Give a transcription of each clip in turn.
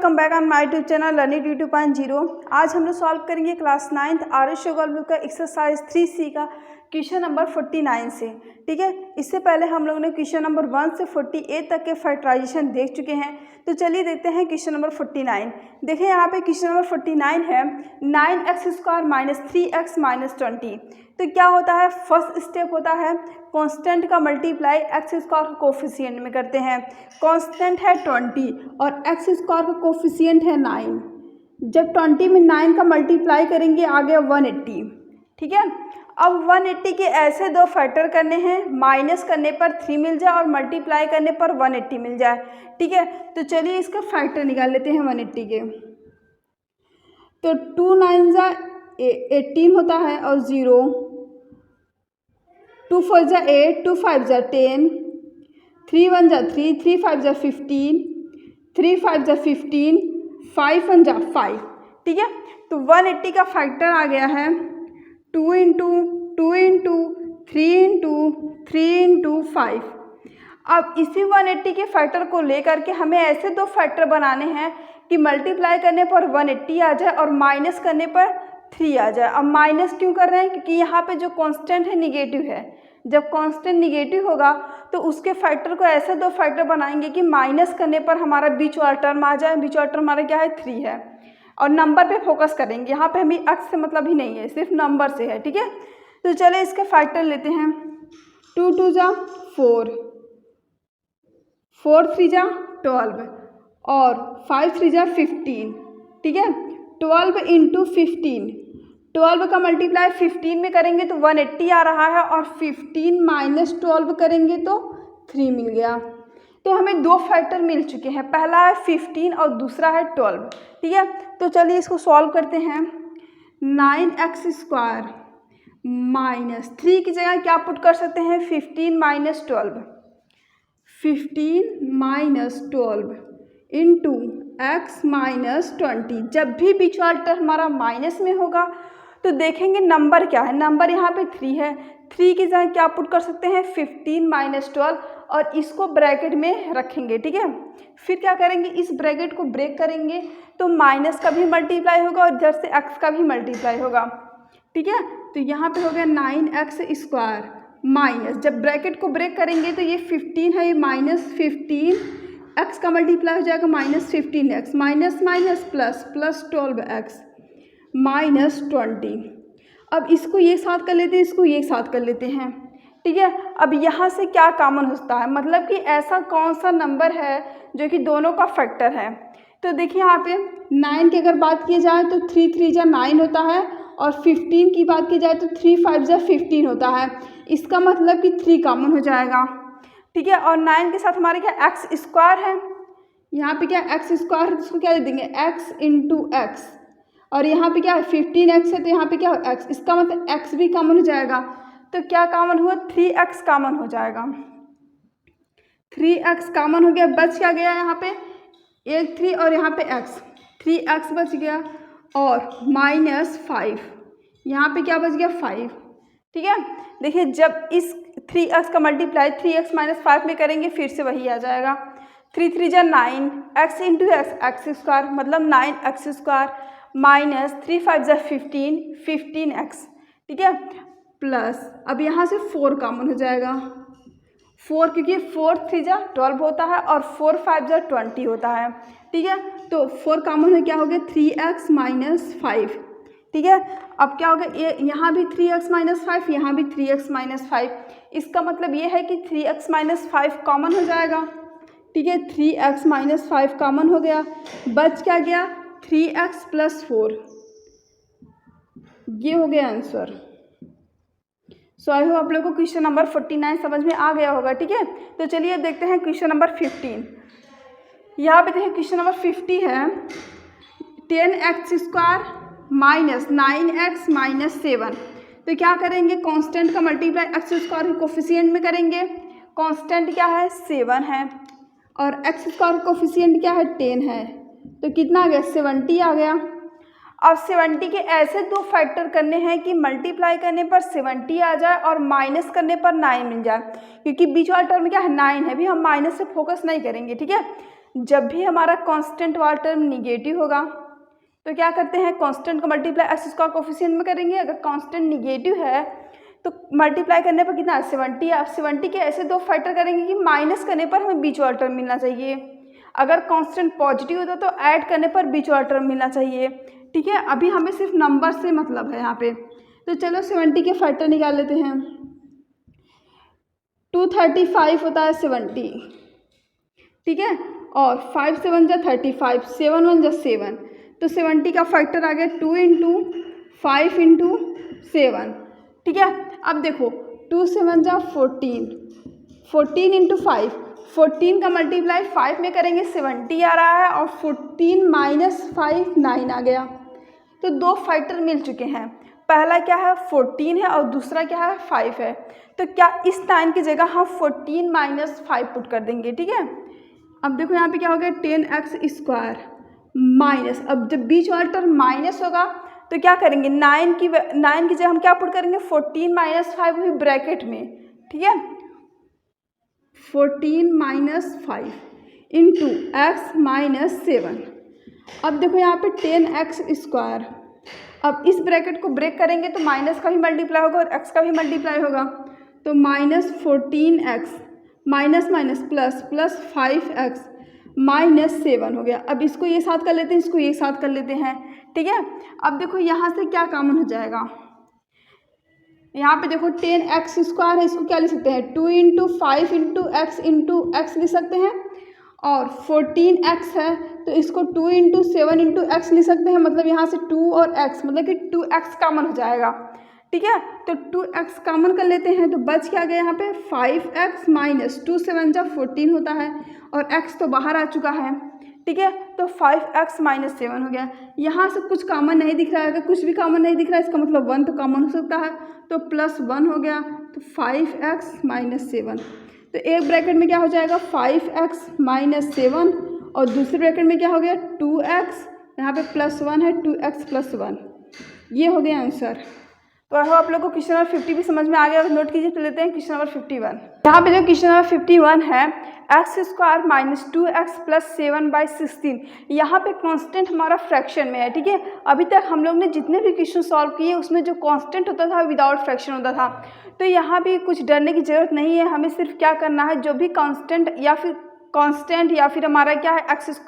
Welcome back on my YouTube channel learning 2.0। आज हम लोग सॉल्व करेंगे क्लास 9th आर्यश योगा का एक्सरसाइज 3C का क्वेश्चन नंबर 49 से। ठीक है, इससे पहले हम लोगों ने क्वेश्चन नंबर 1 से 48 तक के फैक्टराइजेशन देख चुके हैं। तो चलिए देखते हैं क्वेश्चन नंबर 49। देखिए यहाँ पे क्वेश्चन नंबर 49 है 9x² - 3x - 20। तो क्या होता है, फर्स्ट स्टेप होता है कांस्टेंट का मल्टीप्लाई x² का कोफिशिएंट में करते हैं। कांस्टेंट है 20 और x² का कोफिशिएंट है 9। जब 20 में 9 का मल्टीप्लाई करेंगे आ गया 180। ठीक है, अब 180 के ऐसे दो फैक्टर करने हैं, माइनस करने पर 3 मिल जाए और मल्टीप्लाई करने पर 180 मिल जाए। ठीक है, तो चलिए इसका फैक्टर निकाल लेते हैं 180 के। तो 2 9 जा 18 होता है और 0, 2 4 जा 8, 2 5 जा 10, 3 1 जा 3, 3 5 जा 15, 3 5 जा 15, 5 1 जा 5। ठीक है, तो 180 का फैक्टर आ गया है 2 × 2 × 3 × 3 × 5। अब इसी 180 के फैक्टर को लेकर के हमें ऐसे दो फैक्टर बनाने हैं कि मल्टीप्लाई करने पर 180 आ जाए और माइनस करने पर 3 आ जाए। अब माइनस क्यों कर रहे हैं, क्योंकि यहाँ पे जो कांस्टेंट है निगेटिव है। जब कांस्टेंट निगेटिव होगा तो उसके फैक्टर को ऐसे दो फैक्टर बनाएंगे कि माइनस करने पर हमारा बीच वाला टर्म आ जाए। बीच वाला टर्म हमारा क्या है, 3 है। और नंबर पे फोकस करेंगे, यहाँ पे हमें अक्स से मतलब ही नहीं है, सिर्फ नंबर से है। ठीक है, तो चले इसके फैक्टर लेते हैं। 2 2 जा 4, 4 3 जा 12 और 5 3 जा 15। ठीक है, 12 × 15, 12 का मल्टीप्लाई 15 में करेंगे तो 180 आ रहा है और 15 - 12 करेंगे तो 3 मिल गया। तो हमें दो फैक्टर मिल चुके हैं, पहला है 15 और दूसरा है 12। ठीक है, तो चलिए इसको सॉल्व करते हैं। 9x² - 3 की जगह क्या पुट कर सकते हैं, 15 - 12, 15 - 12 इंटू x - 20। जब भी बीच वाला टर्म हमारा माइनस में होगा तो देखेंगे नंबर क्या है, नंबर यहाँ पे 3 है। 3 की जगह क्या पुट कर सकते हैं, 15 - 12 और इसको ब्रैकेट में रखेंगे। ठीक है, फिर क्या करेंगे, इस ब्रैकेट को ब्रेक करेंगे तो माइनस का भी मल्टीप्लाई होगा और इधर से x का भी मल्टीप्लाई होगा। ठीक है, तो यहाँ पे हो गया 9x² माइनस, जब ब्रैकेट को ब्रेक करेंगे तो ये 15 है, ये -15, x का मल्टीप्लाई हो जाएगा -15x, minus minus plus, plus 12x -20। अब इसको ये साथ कर लेते हैं, इसको ये साथ कर लेते हैं। ठीक है, अब यहाँ से क्या कॉमन होता है, मतलब कि ऐसा कौन सा नंबर है जो कि दोनों का फैक्टर है। तो देखिए यहाँ पे 9 की अगर बात की जाए तो 3 3 जा 9 होता है और 15 की बात की जाए तो 3 5 जा 15 होता है। इसका मतलब कि 3 कॉमन हो जाएगा। ठीक है, और 9 के साथ हमारे क्या x² है, यहाँ पे क्या x² है, इसको क्या दे देंगे x × x और यहाँ पे क्या है 15x है तो यहाँ पे क्या हो x, इसका मतलब x भी कॉमन हो जाएगा। तो क्या कॉमन हुआ, 3x कॉमन हो जाएगा। 3x कॉमन हो गया, बच क्या गया यहाँ पे एक 3 और यहाँ पे x, 3x बच गया और -5, यहाँ पे क्या बच गया 5। ठीक है, देखिए जब इस 3x का मल्टीप्लाई 3x - 5 में करेंगे फिर से वही आ जाएगा। 3 3 जा 9, x × x, x² मतलब 9x² माइनस 3 5 जा 15, 15x। ठीक है, प्लस अब यहाँ से 4 कॉमन हो जाएगा, 4 क्योंकि 4 3 जा 12 होता है और 4 5 जा 20 होता है। ठीक है, तो 4 कॉमन है, क्या हो गया 3x - 5। ठीक है, अब क्या हो गया, ये यहाँ भी 3x - 5, यहाँ भी 3x - 5। इसका मतलब ये है कि 3x - 5 कॉमन हो जाएगा। ठीक है, 3x - 5 कॉमन हो गया, बच क्या गया 3x + 4। ये हो गया आंसर। सो आई होप आप लोगों को क्वेश्चन नंबर 49 समझ में आ गया होगा। ठीक है, तो चलिए अब देखते हैं क्वेश्चन नंबर 15। यहाँ पे देखिए क्वेश्चन नंबर 50 है 10x² - 9x - 7। तो क्या करेंगे, कांस्टेंट का मल्टीप्लाई x² के कोफिशिएंट में करेंगे। कांस्टेंट क्या है 7 है और x² कोफिशिएंट क्या है 10 है, तो कितना आ गया 70 आ गया। अब 70 के ऐसे दो फैक्टर करने हैं कि मल्टीप्लाई करने पर 70 आ जाए और माइनस करने पर 9 मिल जाए, क्योंकि बीच वाला टर्म क्या है 9 है, भी हम माइनस से फोकस नहीं करेंगे। ठीक है, जब भी हमारा कांस्टेंट वाला टर्म निगेटिव होगा तो क्या करते हैं, कांस्टेंट को मल्टीप्लाई एक्स स्क्वायर कोफिशिएंट में करेंगे। अगर कांस्टेंट निगेटिव है तो मल्टीप्लाई करने पर कितना 70 है। अब 70 के ऐसे दो फैक्टर करेंगे कि माइनस करने पर हमें बीच वाला टर्म मिलना चाहिए। अगर कांस्टेंट पॉजिटिव होता तो ऐड करने पर बीच वाला टर्म मिलना चाहिए। ठीक है, अभी हमें सिर्फ नंबर से मतलब है यहाँ पे। तो चलो 70 के फैक्टर निकाल लेते हैं। 235 होता है 70, ठीक है, और 5 7 जा 35, 7 1 जा 7, तो 70 का फैक्टर आ गया 2 × 5 × 7। ठीक है, अब देखो 2 7 जा 14, 14 × 5, 14 का मल्टीप्लाई 5 में करेंगे 70 आ रहा है, और 14 - 5 9 आ गया। तो दो फैक्टर मिल चुके हैं, पहला क्या है 14 है और दूसरा क्या है 5 है। तो क्या इस 9 की जगह हम 14 - 5 पुट कर देंगे। ठीक है, अब देखो यहाँ पे क्या हो गया 10x² माइनस, अब जब बीच वाला टर्म माइनस होगा तो क्या करेंगे 9 की जगह हम क्या पुट करेंगे 14 - 5 हुई ब्रैकेट में। ठीक है, 14 - 5 इंटू x - 7। अब देखो यहाँ पे 10x², अब इस ब्रैकेट को ब्रेक करेंगे तो माइनस का भी मल्टीप्लाई होगा और x का भी मल्टीप्लाई होगा, तो -14x minus minus plus plus 5x -7 हो गया। अब इसको ये साथ कर लेते हैं, इसको ये साथ कर लेते हैं। ठीक है, अब देखो यहाँ से क्या कॉमन हो जाएगा, यहाँ पे देखो 10x² है, इसको क्या लिख सकते हैं 2 × 5 × x लिख सकते हैं, और 14x है तो इसको 2 × 7 × x लिख सकते हैं। मतलब यहाँ से 2 और x, मतलब कि 2x कॉमन हो जाएगा। ठीक है, तो 2x कॉमन कर लेते हैं, तो बच क्या गया यहाँ पे 5x - 2 7 जा 14 होता है, और x तो बाहर आ चुका है। ठीक है, तो 5x - 7 हो गया। यहाँ से कुछ कॉमन नहीं दिख रहा है, अगर कुछ भी कॉमन नहीं दिख रहा है इसका मतलब 1 तो कॉमन हो सकता है, तो +1 हो गया, तो 5x - 7। तो एक ब्रैकेट में क्या हो जाएगा 5x - 7, और दूसरे ब्रैकेट में क्या हो गया 2x, यहाँ पे +1 है, 2x + 1। ये हो गया आंसर। तो आई होप आप लोग को क्वेश्चन नंबर 50 भी समझ में आ गया। और नोट कीजिए, तो लेते हैं क्वेश्चन नंबर 51। यहाँ पे जो क्वेश्चन नंबर 51 है x² - 2x + 7/16, यहाँ पे कांस्टेंट हमारा फ्रैक्शन में है। ठीक है, अभी तक हम लोग ने जितने भी क्वेश्चन सॉल्व किए उसमें जो कांस्टेंट होता था विदाउट फ्रैक्शन होता था, तो यहाँ भी कुछ डरने की ज़रूरत नहीं है। हमें सिर्फ क्या करना है, जो भी कांस्टेंट या फिर हमारा क्या है एक्स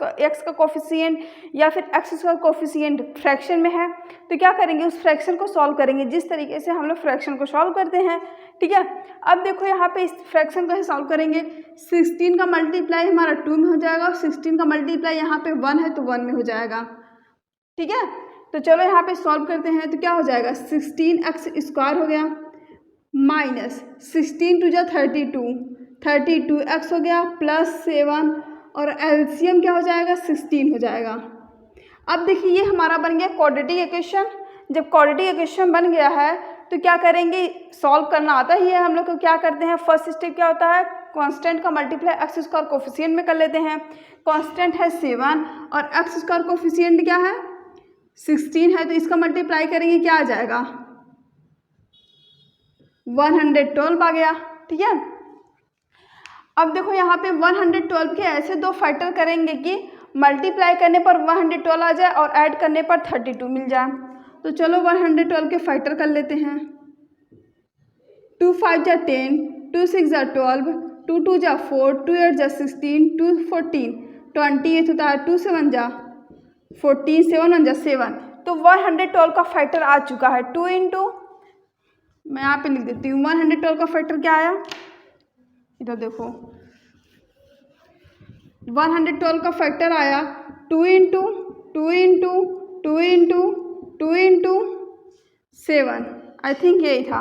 का कोफिशिएंट या फिर x² कोफिशिएंट फ्रैक्शन में है, तो क्या करेंगे उस फ्रैक्शन को सॉल्व करेंगे जिस तरीके से हम लोग फ्रैक्शन को सॉल्व करते हैं। ठीक है, अब देखो यहाँ पे इस फ्रैक्शन को सॉल्व करेंगे, 16 का मल्टीप्लाई हमारा 2 में हो जाएगा, और 16 का मल्टीप्लाई यहाँ पे 1 है तो 1 में हो जाएगा। ठीक है, तो चलो यहाँ पे सॉल्व करते हैं, तो क्या हो जाएगा 16x² हो गया माइनस 16 2 जा 32x हो गया +7, और एलसीएम क्या हो जाएगा 16 हो जाएगा। अब देखिए ये हमारा बन गया क्वाड्रेटिक इक्वेशन। जब क्वाड्रेटिक इक्वेशन बन गया है तो क्या करेंगे, सॉल्व करना आता ही है हम लोग को। क्या करते हैं, फर्स्ट स्टेप क्या होता है, कांस्टेंट का मल्टीप्लाई x² कोफिशिएंट में कर लेते हैं। कांस्टेंट है 7 और x² कोफिशिएंट क्या है 16 है, तो इसका मल्टीप्लाई करेंगे क्या आ जाएगा 112 आ गया। ठीक है, अब देखो यहाँ पे 112 के ऐसे दो फैक्टर करेंगे कि मल्टीप्लाई करने पर 112 आ जाए और ऐड करने पर 32 मिल जाए। तो चलो 112 के फैक्टर कर लेते हैं। 2 5 जा 10, 2 6 जा 12, 2 2 जा 4, 2 8 जा 16, 2 14 28 होता है, 2 7 जा 14, 7 1 जा 7। तो 112 का फैक्टर आ चुका है। 2 × मैं यहाँ पे लिख देती हूँ, 112 का फैक्टर क्या आया, इधर देखो 112 का फैक्टर आया 2 × 2 × 2 × 2 × 7, आई थिंक यही था।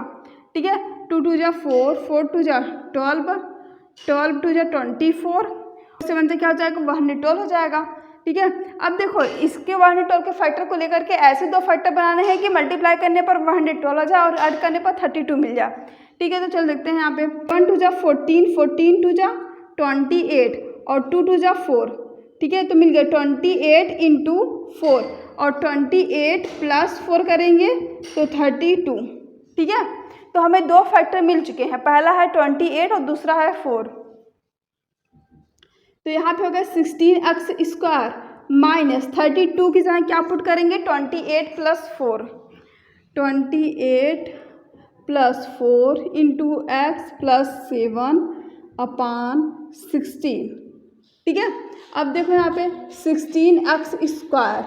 ठीक है, 2 2 जा 4, 4 2 जा 12, 12 2 जा 24, 7 से क्या हो जाएगा 112 हो जाएगा। ठीक है, अब देखो इसके 112 के फैक्टर को लेकर के ऐसे दो फैक्टर बनाने हैं कि मल्टीप्लाई करने पर 112 हो जाए और ऐड करने पर 32 मिल जाए। ठीक है, तो चल देखते हैं यहाँ पे 1 2 जा 14, 14 2 जा 28, और 2 2 जा 4। ठीक है, तो मिल गया 28 × 4, और 28 + 4 करेंगे तो 32। ठीक है, तो हमें दो फैक्टर मिल चुके हैं, पहला है 28 और दूसरा है 4। तो यहाँ पे हो गया 16x² माइनस 32 की जगह क्या पुट करेंगे 28 + 4 28 + 4 इंटू x + 7 अपान 16। ठीक है, अब देखो यहाँ पे 16x²।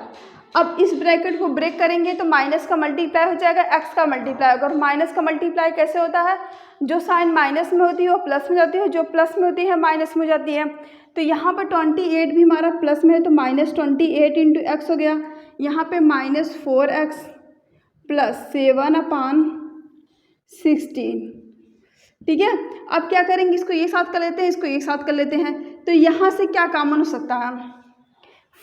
अब इस ब्रैकेट को ब्रेक करेंगे तो माइनस का मल्टीप्लाई हो जाएगा, x का मल्टीप्लाई होगा। और माइनस का मल्टीप्लाई कैसे होता है, जो साइन माइनस में होती है वो प्लस में जाती है, जो प्लस में होती है माइनस में जाती है। तो यहाँ पर 28 भी हमारा प्लस में है तो -28 इंटू एक्स हो गया। यहाँ पे -4x + 7 अपान 16। ठीक है, अब क्या करेंगे, इसको ये साथ कर लेते हैं, इसको ये साथ कर लेते हैं। तो यहाँ से क्या कॉमन हो सकता है,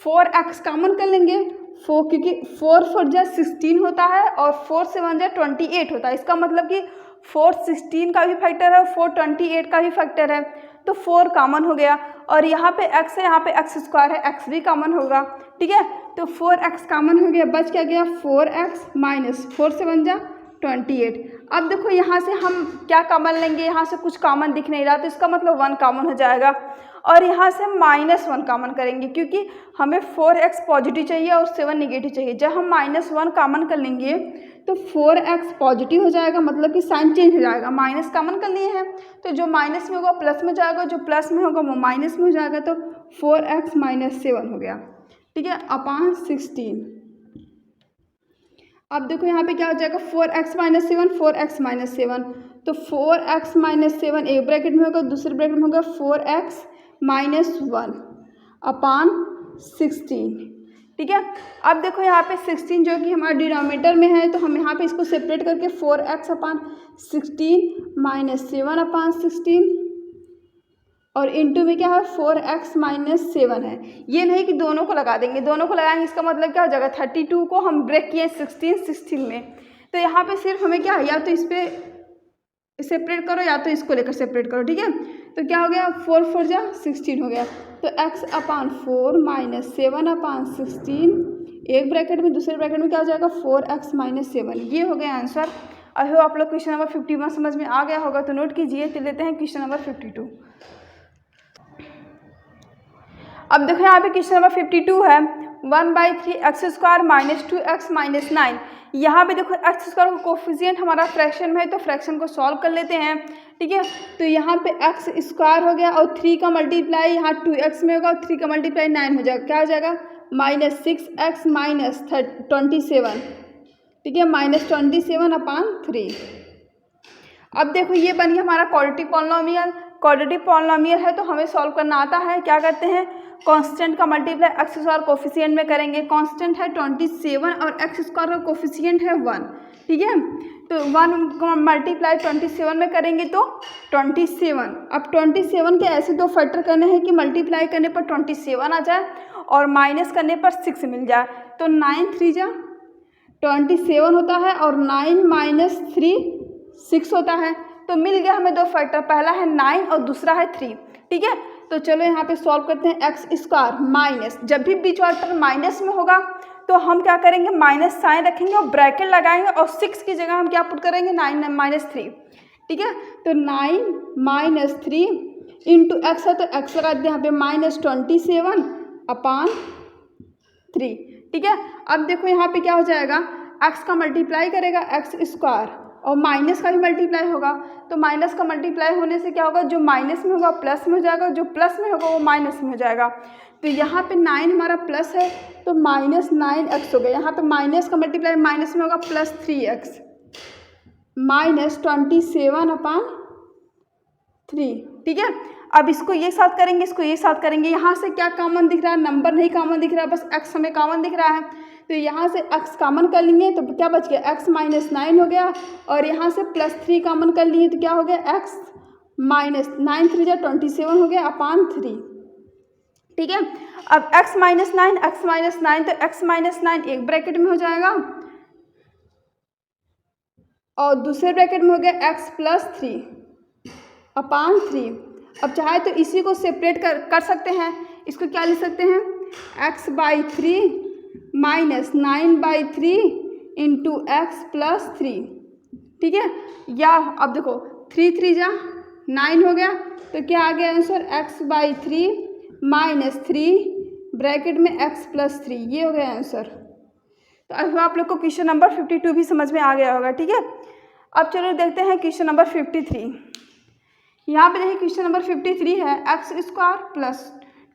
4x कॉमन कर लेंगे, 4 क्योंकि 4 4 जा 16 होता है और 4 से 1 जा 28 होता है। इसका मतलब कि 4 16 का भी फैक्टर है, 4 28 का भी फैक्टर है। तो 4 कॉमन हो गया और यहाँ पे x है, यहाँ पे x² है, x भी कॉमन होगा। ठीक है, तो 4x कॉमन हो गया, बच क्या गया 4x माइनस 4 से 1 जा 28। अब देखो यहाँ से हम क्या कॉमन लेंगे, यहाँ से कुछ कॉमन दिख नहीं रहा तो इसका मतलब 1 कॉमन हो जाएगा। और यहाँ से -1 कॉमन करेंगे क्योंकि हमें 4x पॉजिटिव चाहिए और 7 निगेटिव चाहिए। जब हम -1 कॉमन कर लेंगे तो 4x पॉजिटिव हो जाएगा, मतलब कि साइन चेंज हो जाएगा। माइनस कॉमन कर लिए हैं तो जो माइनस में होगा प्लस में जाएगा, जो प्लस में होगा वो माइनस में हो जाएगा। तो 4x - 7 हो गया। ठीक है, अपान 16। अब देखो यहाँ पे क्या हो जाएगा 4x - 7 4x - 7। तो 4x - 7 एक ब्रैकेट में होगा, दूसरे ब्रैकेट में होगा 4x - 1 अपान 16। ठीक है, अब देखो यहाँ पे 16 जो कि हमारे डिनोमिनेटर में है तो हम यहाँ पे इसको सेपरेट करके 4x अपान 16 - 7 अपान 16 और इंटू में क्या है 4x - 7 है। ये नहीं कि दोनों को लगा देंगे, दोनों को लगाएंगे इसका मतलब क्या हो जाएगा 32 को हम ब्रेक किए 16 में। तो यहाँ पे सिर्फ हमें क्या है, या तो इस पर सेपरेट करो या तो इसको लेकर सेपरेट करो। ठीक है, तो क्या हो गया 4 4 जा 16 हो गया। तो x अपान 4 - 7 अपान 16 एक ब्रैकेट में, दूसरे ब्रैकेट में क्या हो जाएगा 4x - 7। ये हो गया आंसर। आई होप आप लोग क्वेश्चन नंबर 51 समझ में आ गया होगा। तो नोट कीजिए, तो लेते हैं क्वेश्चन नंबर 52। अब देखो यहाँ पे क्वेश्चन नंबर 52 है 1/3x² - 2x - 9। यहाँ पे देखो x² का कोफिशिएंट हमारा फ्रैक्शन में है तो फ्रैक्शन को सॉल्व कर लेते हैं। ठीक है, तो यहाँ पे x² हो गया और 3 का मल्टीप्लाई यहाँ 2x में होगा और 3 का मल्टीप्लाई 9 हो जाएगा। क्या हो जाएगा -6x - 27। ठीक है, -27 अपान 3। अब देखो ये बन गया हमारा क्वाड्रेटिक पॉलिनोमियल। क्वाड्रेटिक पॉलिनोमियल है तो हमें सॉल्व करना आता है। क्या करते हैं, कांस्टेंट का मल्टीप्लाई x² कोफिशिएंट में करेंगे। कांस्टेंट है 27 और x² का कोफिशिएंट है 1। ठीक है, तो 1 का मल्टीप्लाई 27 में करेंगे तो 27। अब 27 के ऐसे दो फैक्टर करने हैं कि मल्टीप्लाई करने पर 27 आ जाए और माइनस करने पर 6 मिल जाए। तो 9 3 जा 27 होता है और 9 - 3 6 होता है। तो मिल गया हमें दो फैक्टर, पहला है 9 और दूसरा है 3। ठीक है, तो चलो यहाँ पे सॉल्व करते हैं। x² माइनस, जब भी बीच वाला टर्म माइनस में होगा तो हम क्या करेंगे माइनस साइन रखेंगे और ब्रैकेट लगाएंगे और 6 की जगह हम क्या पुट करेंगे 9 - 3। ठीक है, तो 9 - 3 इंटू एक्स है तो एक्स लगा दें यहाँ पे -27 अपान 3। ठीक है, अब देखो यहाँ पे क्या हो जाएगा x का मल्टीप्लाई करेगा x² और माइनस का भी मल्टीप्लाई होगा। तो माइनस का मल्टीप्लाई होने से क्या होगा, जो माइनस में होगा प्लस में हो जाएगा, जो प्लस में होगा वो माइनस में हो जाएगा। तो यहाँ पे 9 हमारा प्लस है तो -9x हो गया। यहाँ पे माइनस का मल्टीप्लाई माइनस में होगा +3x -27 अपान 3। ठीक है, अब इसको ये साथ करेंगे, इसको ये साथ करेंगे। यहाँ से क्या कॉमन दिख रहा है, नंबर नहीं कॉमन दिख रहा है, बस x हमें कॉमन दिख रहा है। तो यहाँ से x कॉमन कर लेंगे तो क्या बच गया x - 9 हो गया और यहाँ से +3 कॉमन कर लिए तो क्या हो गया x - 9 3 जा 27 हो गया अपान 3। ठीक है, अब x - 9 तो x - 9 एक ब्रैकेट में हो जाएगा और दूसरे ब्रैकेट में हो गया x + 3 अपान 3। अब चाहे तो इसी को सेपरेट कर सकते हैं। इसको क्या लिख सकते हैं x/3 - 9/3 इंटू x + 3। ठीक है, या अब देखो 3 3 जा 9 हो गया तो क्या आ गया आंसर x/3 -3 ब्रैकेट में x + 3, ये हो गया आंसर। तो अब आप लोग को क्वेश्चन नंबर 52 भी समझ में आ गया होगा, ठीक है। अब चलो देखते हैं क्वेश्चन नंबर 53। यहाँ पे देखिए क्वेश्चन नंबर 53 है x² +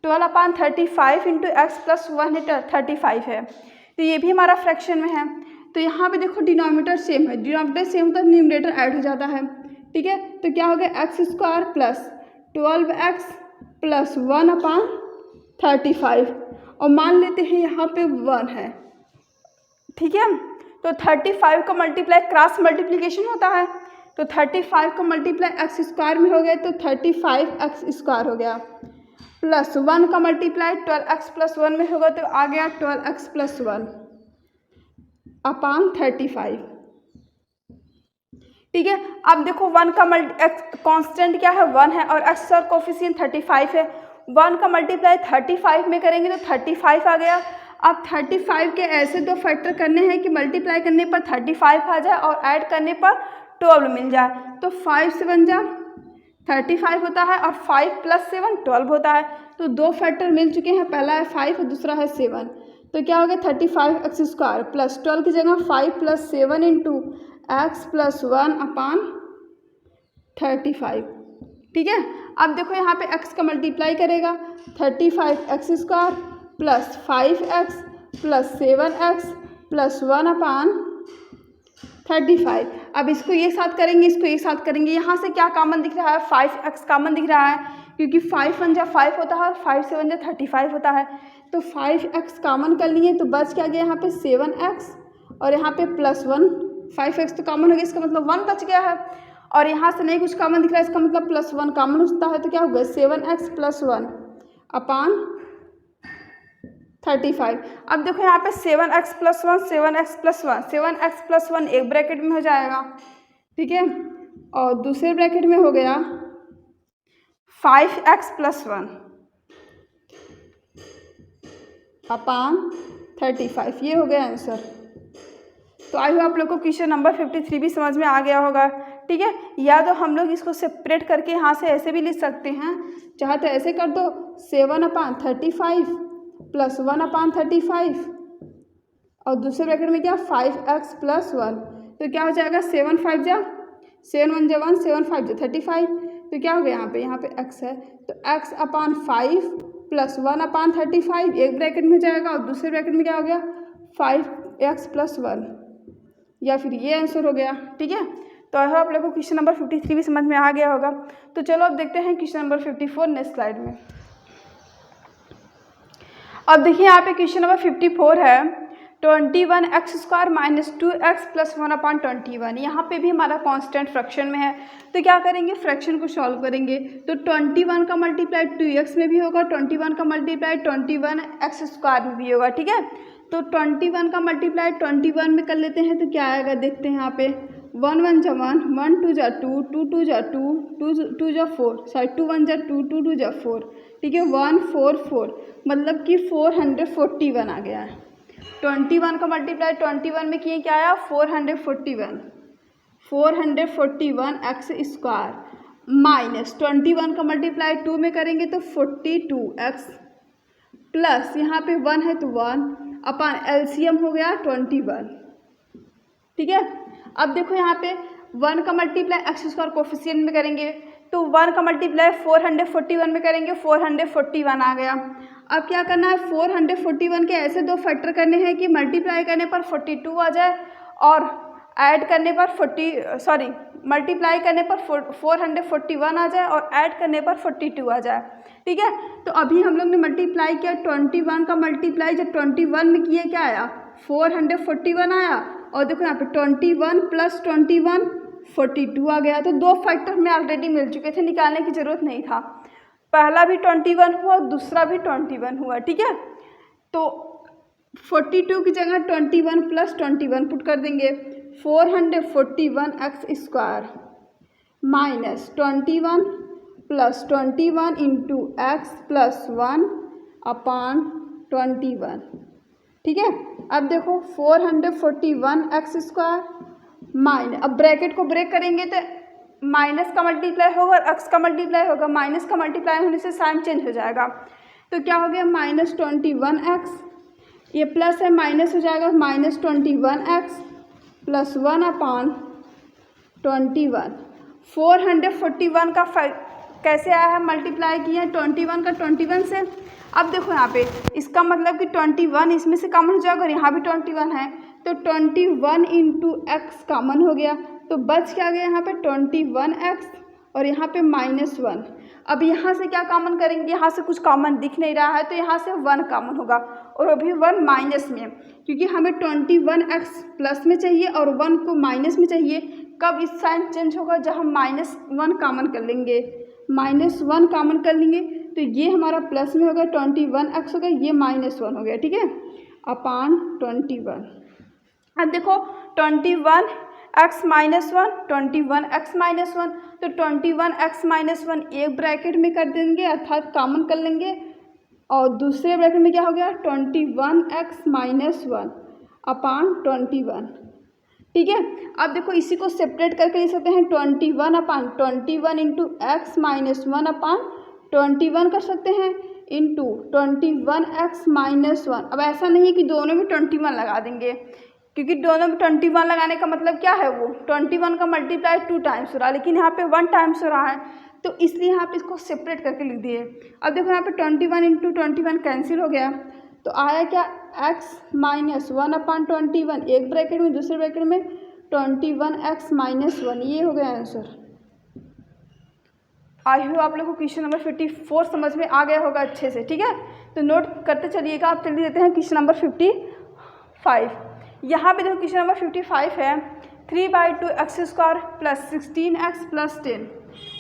12/35 इंटू x + 135 है। तो ये भी हमारा फ्रैक्शन में है। तो यहाँ पे देखो डिनोमिनेटर सेम है, डिनोमिनेटर सेम होता है न्यूमरेटर ऐड हो जाता है, ठीक है। तो क्या हो गया x² + 12x + 1/35 और मान लेते हैं यहाँ पे 1 है, ठीक है। तो 35 का मल्टीप्लाई क्रॉस मल्टीप्लिकेशन होता है, तो 35 का मल्टीप्लाई x² में हो गया तो 35x² हो गया, प्लस 1 का मल्टीप्लाई 12x + 1 में होगा तो आ गया 12x + 1/35, ठीक है। अब देखो 1 का कांस्टेंट क्या है 1 है और x का कोफिशिएंट 35 है। 1 का मल्टीप्लाई 35 में करेंगे तो 35 आ गया। अब 35 के ऐसे दो फैक्टर करने हैं कि मल्टीप्लाई करने पर 35 आ जाए और ऐड करने पर 12 मिल जाए। तो 5 से 1 जा 35 होता है और 5 + 7 12 होता है। तो दो फैक्टर मिल चुके हैं, पहला है 5 और दूसरा है 7। तो क्या हो गया 35x² प्लस 12 की जगह 5 + 7 इंटू x + 1/35, ठीक है। अब देखो यहाँ पे x का मल्टीप्लाई करेगा 35x² plus 5x plus 7x plus 1/35। अब इसको ये साथ करेंगे, इसको एक साथ करेंगे। यहाँ से क्या कॉमन दिख रहा है 5x कॉमन दिख रहा है, क्योंकि 5 1 जा 5 होता है और 5 से 1 जा 35 होता है। तो 5x कॉमन कर लिए तो बच क्या गया यहाँ पे 7x और यहाँ पे +1। 5x तो कॉमन हो गया, इसका मतलब 1 बच गया है। और यहाँ से नहीं कुछ कॉमन दिख रहा है, इसका मतलब +1 कॉमन होता है। तो क्या होगा 7x + 1/35। अब देखो यहाँ पे 7x + 1 7x + 1 7x + 1 एक ब्रैकेट में हो जाएगा, ठीक है। और दूसरे ब्रैकेट में हो गया 5x + 1/35, ये हो गया आंसर। तो आई होप आप लोग को क्वेश्चन नंबर 53 भी समझ में आ गया होगा, ठीक है। या तो हम लोग इसको सेपरेट करके यहाँ से ऐसे भी लिख सकते हैं, चाहे तो ऐसे कर दो 7/35 प्लस 1/35 और दूसरे ब्रैकेट में क्या 5x + 1। तो क्या हो जाएगा 7 5 जा 7 1 जा 1 7 5 जा 35। तो क्या हो गया यहाँ पे x है तो x/5 प्लस 1/35 एक ब्रैकेट में हो जाएगा और दूसरे ब्रैकेट में क्या हो गया 5x + 1, या फिर ये आंसर हो गया, ठीक है। तो आई होप आप लोगों को क्वेश्चन नंबर 53 भी समझ में आ गया होगा। तो चलो अब देखते हैं क्वेश्चन नंबर 54 नेक्स्ट स्लाइड में। अब देखिए यहाँ पे क्वेश्चन नंबर 54 है 21x² - 2x + 1/21। यहाँ पे भी हमारा कांस्टेंट फ्रैक्शन में है। तो क्या करेंगे फ्रैक्शन को सॉल्व करेंगे। तो 21 का मल्टीप्लाई 2x में भी होगा, 21 का मल्टीप्लाई 21x² में भी होगा, ठीक है। तो 21 का मल्टीप्लाई 21 में कर लेते हैं तो क्या आएगा देखते हैं यहाँ पे 1 1 जा 1 1 2 जा 2 2 2 जा 2 2 2 जा 4 सॉरी 2 1 जा 2 2 2 जा 4, ठीक है 1 4 4 मतलब कि 441 आ गया है। 21 का मल्टीप्लाई 21 में किए क्या आया 441 441x² माइनस 21 का मल्टीप्लाई 2 में करेंगे तो 42x प्लस यहाँ पे 1 है तो 1 अपन एलसीएम हो गया 21, ठीक है। अब देखो यहाँ पे 1 का मल्टीप्लाई x² कोफिशिएंट में करेंगे तो 1 का मल्टीप्लाई 441 में करेंगे 441 आ गया। अब क्या करना है 441 के ऐसे दो फैक्टर करने हैं कि मल्टीप्लाई करने पर 42 आ जाए और ऐड करने पर मल्टीप्लाई करने पर 441 आ जाए और ऐड करने पर 42 आ जाए, ठीक है। तो अभी हम लोग ने मल्टीप्लाई किया 21 का मल्टीप्लाई जब 21 में किए क्या आया 441 आया और देखो यहाँ पे 21 + 21 42 आ गया। तो दो फैक्टर में ऑलरेडी मिल चुके थे, निकालने की ज़रूरत नहीं था। पहला भी 21 हुआ दूसरा भी 21 हुआ, ठीक है। तो 42 की जगह 21 + 21 पुट कर देंगे 441x² माइनस 21 + 21 इंटू x + 1/21, ठीक है। अब देखो 441x² माइनस, अब ब्रैकेट को ब्रेक करेंगे तो माइनस का मल्टीप्लाई होगा और x का मल्टीप्लाई होगा, माइनस का मल्टीप्लाई होने से साइन चेंज हो जाएगा। तो क्या हो गया -21x, ये प्लस है माइनस हो जाएगा -21x प्लस 1/21। 441 का कैसे आया है, मल्टीप्लाई किया 21 का 21 से। अब देखो यहाँ पे इसका मतलब कि 21 इसमें से कॉमन हो जाएगा और यहाँ भी 21 है, तो 21 इंटू एक्स कॉमन हो गया, तो बच क्या गया यहाँ पे 21x और यहाँ पे -1। अब यहाँ से क्या कॉमन करेंगे, यहाँ से कुछ कॉमन दिख नहीं रहा है, तो यहाँ से 1 कॉमन होगा और वो भी 1 माइनस में, क्योंकि हमें 21x प्लस में चाहिए और 1 को माइनस में चाहिए। कब इस साइन चेंज होगा, जब हम -1 कॉमन कर लेंगे, -1 कॉमन कर लेंगे तो ये हमारा प्लस में होगा 21x हो गया, ये -1 हो गया, ठीक है, अपान 21। अब देखो 21x माइनस 1, 21x माइनस 1, तो 21x माइनस 1 एक ब्रैकेट में कर देंगे अर्थात कॉमन कर लेंगे और दूसरे ब्रैकेट में क्या हो गया 21x माइनस 1 अपान 21, ठीक है। अब देखो इसी को सेपरेट करके लिख सकते हैं 21 अपान 21 इंटू एक्स माइनस 1 अपान 21 कर सकते हैं इंटू 21x माइनस 1। अब ऐसा नहीं है कि दोनों में 21 लगा देंगे, क्योंकि दोनों में 21 लगाने का मतलब क्या है, वो 21 का मल्टीप्लाई 2 टाइम्स हो रहा है, लेकिन यहाँ पे 1 टाइम्स हो रहा है, तो इसलिए यहाँ पे इसको सेपरेट करके लिख दिए। अब देखो यहाँ पे 21 इंटू 21 कैंसिल हो गया, तो आया क्या x माइनस 1 अपान 21 एक ब्रैकेट में, दूसरे ब्रैकेट में 21x माइनस 1, ये हो गया आंसर। आई होप आप लोगों को क्वेश्चन नंबर 54 समझ में आ गया होगा अच्छे से, ठीक है, तो नोट करते चलिएगा। आप चलिए देते हैं क्वेश्चन नंबर 55। यहाँ पे देखो क्वेश्चन नंबर 55 है 3/2x² प्लस 16x प्लस 10।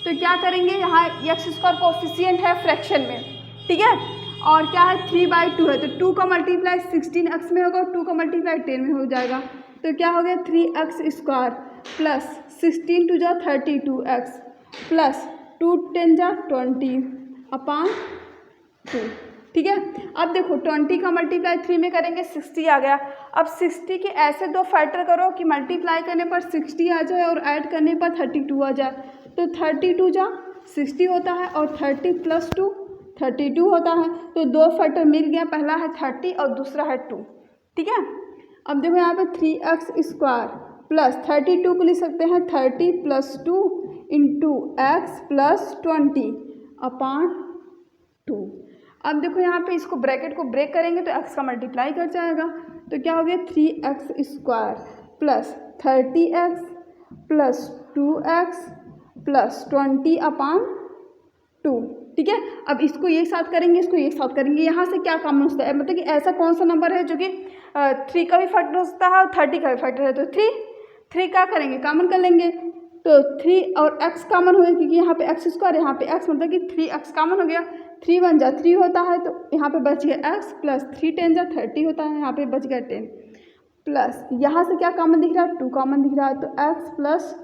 तो क्या करेंगे, यहाँ x² कोफिशिएंट है फ्रैक्शन में, ठीक है, और क्या है 3/2 है, तो 2 का मल्टीप्लाई 16x में होगा और 2 का मल्टीप्लाई 10 में हो जाएगा, तो क्या हो गया 3x² प्लस 16 टू जा 32x प्लस 2 10 जा 20 अपान 2, ठीक है। अब देखो 20 का मल्टीप्लाई 3 में करेंगे 60 आ गया। अब 60 के ऐसे दो फैक्टर करो कि मल्टीप्लाई करने पर 60 आ जाए और ऐड करने पर 32 आ जाए, तो 32 जा 60 होता है और 30 प्लस 2 32 होता है, तो दो फैक्टर मिल गया, पहला है 30 और दूसरा है 2, ठीक है। अब देखो यहाँ पे 3x² प्लस 32 को लिख सकते हैं 30 प्लस 2 इंटू एक्स प्लस 20 अपान 2। अब देखो यहाँ पे इसको ब्रैकेट को ब्रेक करेंगे तो x का मल्टीप्लाई कर जाएगा, तो क्या हो गया 3x² plus 30x plus 2x plus 20 अपान 2, ठीक है। अब इसको एक साथ करेंगे, इसको एक साथ करेंगे, यहाँ से क्या कॉमन होता है, मतलब कि ऐसा कौन सा नंबर है जो कि 3 का भी फैक्टर हो सकता है और 30 का भी फैक्टर है, तो 3 क्या करेंगे कॉमन कर लेंगे, तो 3 और x कॉमन हो गया, क्योंकि यहाँ पे x², यहाँ पे x मतलब कि 3x कॉमन हो गया, 3 1 जा 3 होता है, तो यहाँ पे बच गया x प्लस 3 10 जा 30 होता है, यहाँ पे बच गया 10 प्लस यहाँ से क्या कॉमन दिख रहा है 2 कॉमन दिख रहा है, तो x प्लस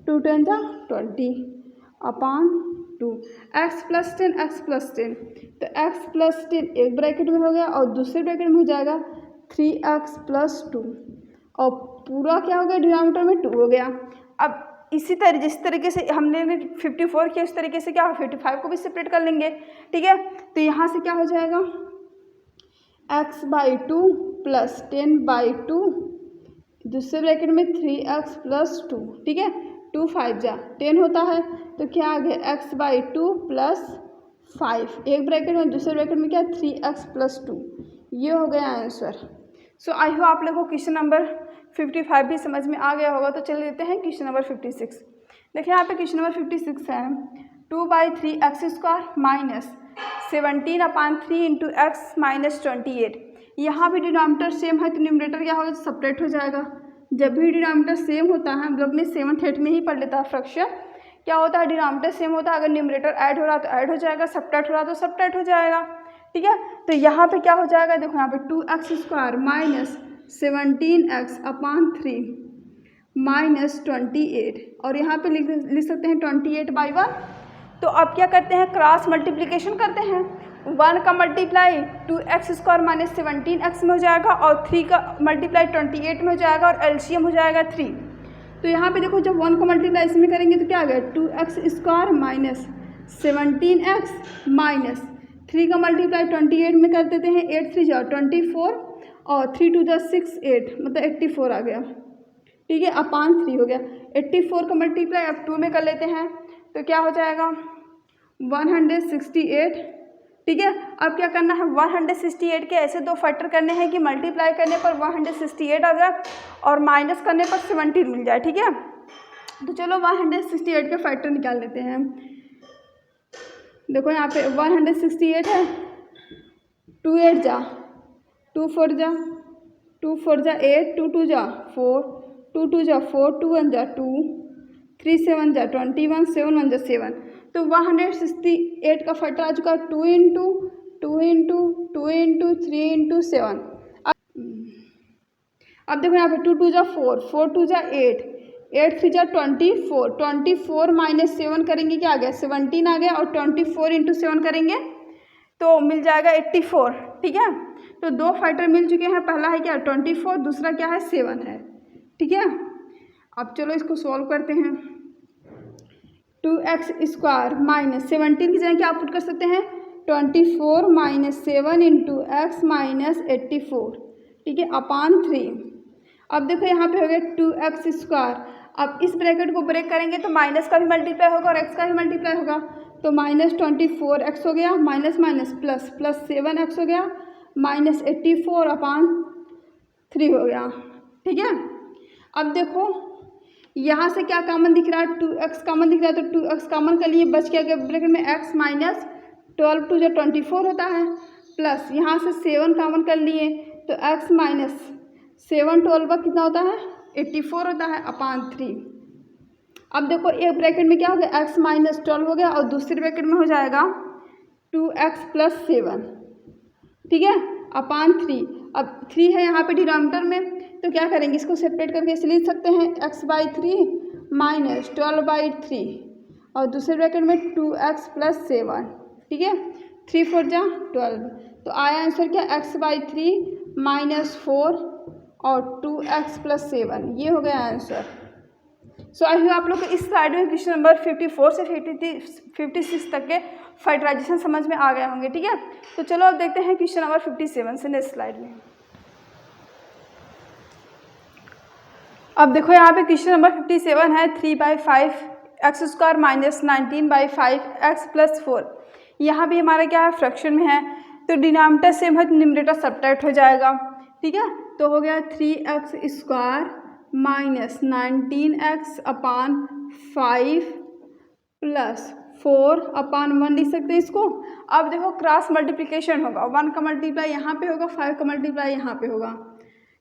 2 10 जा 20 अपान 2, x प्लस 10 x प्लस 10, तो x प्लस 10 एक ब्रैकेट में हो गया और दूसरे ब्रैकेट में हो जाएगा 3x प्लस 2 और पूरा क्या हो गया डिनोमिनेटर में 2 हो गया। अब इसी तरह जिस तरीके से हमने 54 किया उस तरीके से क्या 55 को भी सेपरेट कर लेंगे, ठीक है। तो यहाँ से क्या हो जाएगा x/2 प्लस 10/2 दूसरे ब्रैकेट में 3x प्लस 2, ठीक है, 2 5 जा 10 होता है, तो क्या आ गया x/2 प्लस 5 एक ब्रैकेट में, दूसरे ब्रैकेट में क्या 3x प्लस 2, ये हो गया आंसर। सो आई होप आप लोगों को क्वेश्चन नंबर 55 भी समझ में आ गया होगा। तो चलिए लेते हैं क्वेश्चन नंबर 56। देखिए यहाँ पे क्वेश्चन नंबर 56 है 2/3x² माइनस 17 अपान 3 इंटू एक्स माइनस 28। यहाँ भी डिनोमिनेटर सेम है तो न्यूमरेटर क्या होगा सेपरेट हो जाएगा। जब भी डिनोमिनेटर सेम होता है, हम लोग ने 7th 8th में ही पढ़ लेता है फ्रैक्शन, क्या होता है डिनोमिनेटर सेम होता है, अगर न्यूमरेटर ऐड हो रहा तो ऐड हो जाएगा, सब्ट्रैक्ट हो रहा तो सब्ट्रैक्ट हो जाएगा, ठीक है। तो यहाँ पे क्या हो जाएगा, देखो यहाँ पे 2x² माइनस 17x अपान 3 माइनस 28 और यहाँ पे लिख सकते हैं 28/1। तो अब क्या करते हैं क्रॉस मल्टीप्लिकेशन करते हैं, 1 का मल्टीप्लाई 2x² माइनस 17x में हो जाएगा और 3 का मल्टीप्लाई 28 में हो जाएगा और एलसीएम हो जाएगा 3। तो यहाँ पे देखो जब 1 का मल्टीप्लाई इसमें करेंगे तो क्या आ गया 2x² माइनस 17x माइनस 3 का मल्टीप्लाई 28 में कर देते हैं, 8 3 जाओ 24 और 3 2 6 8 मतलब 84 आ गया, ठीक है, अपान 3 हो गया। 84 का मल्टीप्लाई अब 2 में कर लेते हैं तो क्या हो जाएगा 168, ठीक है। अब क्या करना है 168 के ऐसे दो फैक्टर करने हैं कि मल्टीप्लाई करने पर 168 आ जाए और माइनस करने पर 17 मिल जाए, ठीक है। तो चलो 168 के फैक्टर निकाल लेते हैं। देखो यहाँ पे 168 है, 2 8 जा 2 4 जा 2 4 जा 8 2 2 जा 4 2 2 जा 4 2 1 जा 2 3 7 जा 21 7 1 जा 7। तो 168 का फैक्टर आ चुका है 2 इंटू 2 इंटू 2 इंटू 3 इंटू 7। अब देखो यहाँ पे 2 2 जा 4 4 2 जा 8 8 3 जा 24 24 माइनस 7 करेंगे क्या आ गया 17 आ गया, और 24 इंटू 7 करेंगे तो मिल जाएगा 84, ठीक है। तो दो फैक्टर मिल चुके हैं, पहला है क्या 24, दूसरा क्या है 7 है, ठीक है। अब चलो इसको सॉल्व करते हैं। 2x स्क्वायर माइनस 17 की जगह क्या पुट कर सकते हैं 24 माइनस 7 इंटू एक्स माइनस 84, ठीक है, अपान 3। अब देखो यहाँ पे हो गया 2x स्क्वायर। अब इस ब्रैकेट को ब्रेक करेंगे तो माइनस का भी मल्टीप्लाई होगा और x का भी मल्टीप्लाई होगा, तो माइनस 24x हो गया, minus minus plus plus 7x हो गया, माइनस 84 अपान 3 हो गया, ठीक है। अब देखो यहाँ से क्या कॉमन दिख रहा है 2x कॉमन दिख रहा है, तो 2x कॉमन कर लिए, बच गया ब्रैकेट में x माइनस 12 2 जो 24 होता है, प्लस यहाँ से 7 कॉमन कर लिए तो x माइनस 7 12 का कितना होता है 84 होता है अपान 3। अब देखो एक ब्रैकेट में क्या हो गया x माइनस 12 हो गया और दूसरे ब्रैकेट में हो जाएगा 2x प्लस 7, ठीक है, अपान 3। अब 3 है यहाँ पे डिनोमिनेटर में, तो क्या करेंगे इसको सेपरेट करके इसे लिख सकते हैं x/3 माइनस 12/3 और दूसरे ब्रैकेट में 2x प्लस 7, ठीक है, 3 4 जा 12। तो आया आंसर क्या x/3 माइनस 4 और 2x प्लस 7, ये हो गया आंसर। सो आई होप आप लोग को इस स्लाइड में क्वेश्चन नंबर 54 से 56 तक के फैक्टराइजेशन समझ में आ गए होंगे, ठीक है। तो चलो अब देखते हैं क्वेश्चन नंबर 57 से नेक्स्ट स्लाइड में। अब देखो यहाँ पे क्वेश्चन नंबर 57 है 3/5 x square minus 19/5 x plus 4। यहाँ भी हमारा क्या है फ्रैक्शन में है, तो डिनोमिनेटर सेम है तो न्यूमरेटर सबट्रैक्ट हो जाएगा, ठीक है। तो हो गया 3x स्क्वायर माइनस 19x अपान 5 प्लस 4 अपान 1 लिख सकते हैं इसको। अब देखो क्रॉस मल्टीप्लिकेशन होगा, 1 का मल्टीप्लाई यहाँ पे होगा, 5 का मल्टीप्लाई यहाँ पे होगा,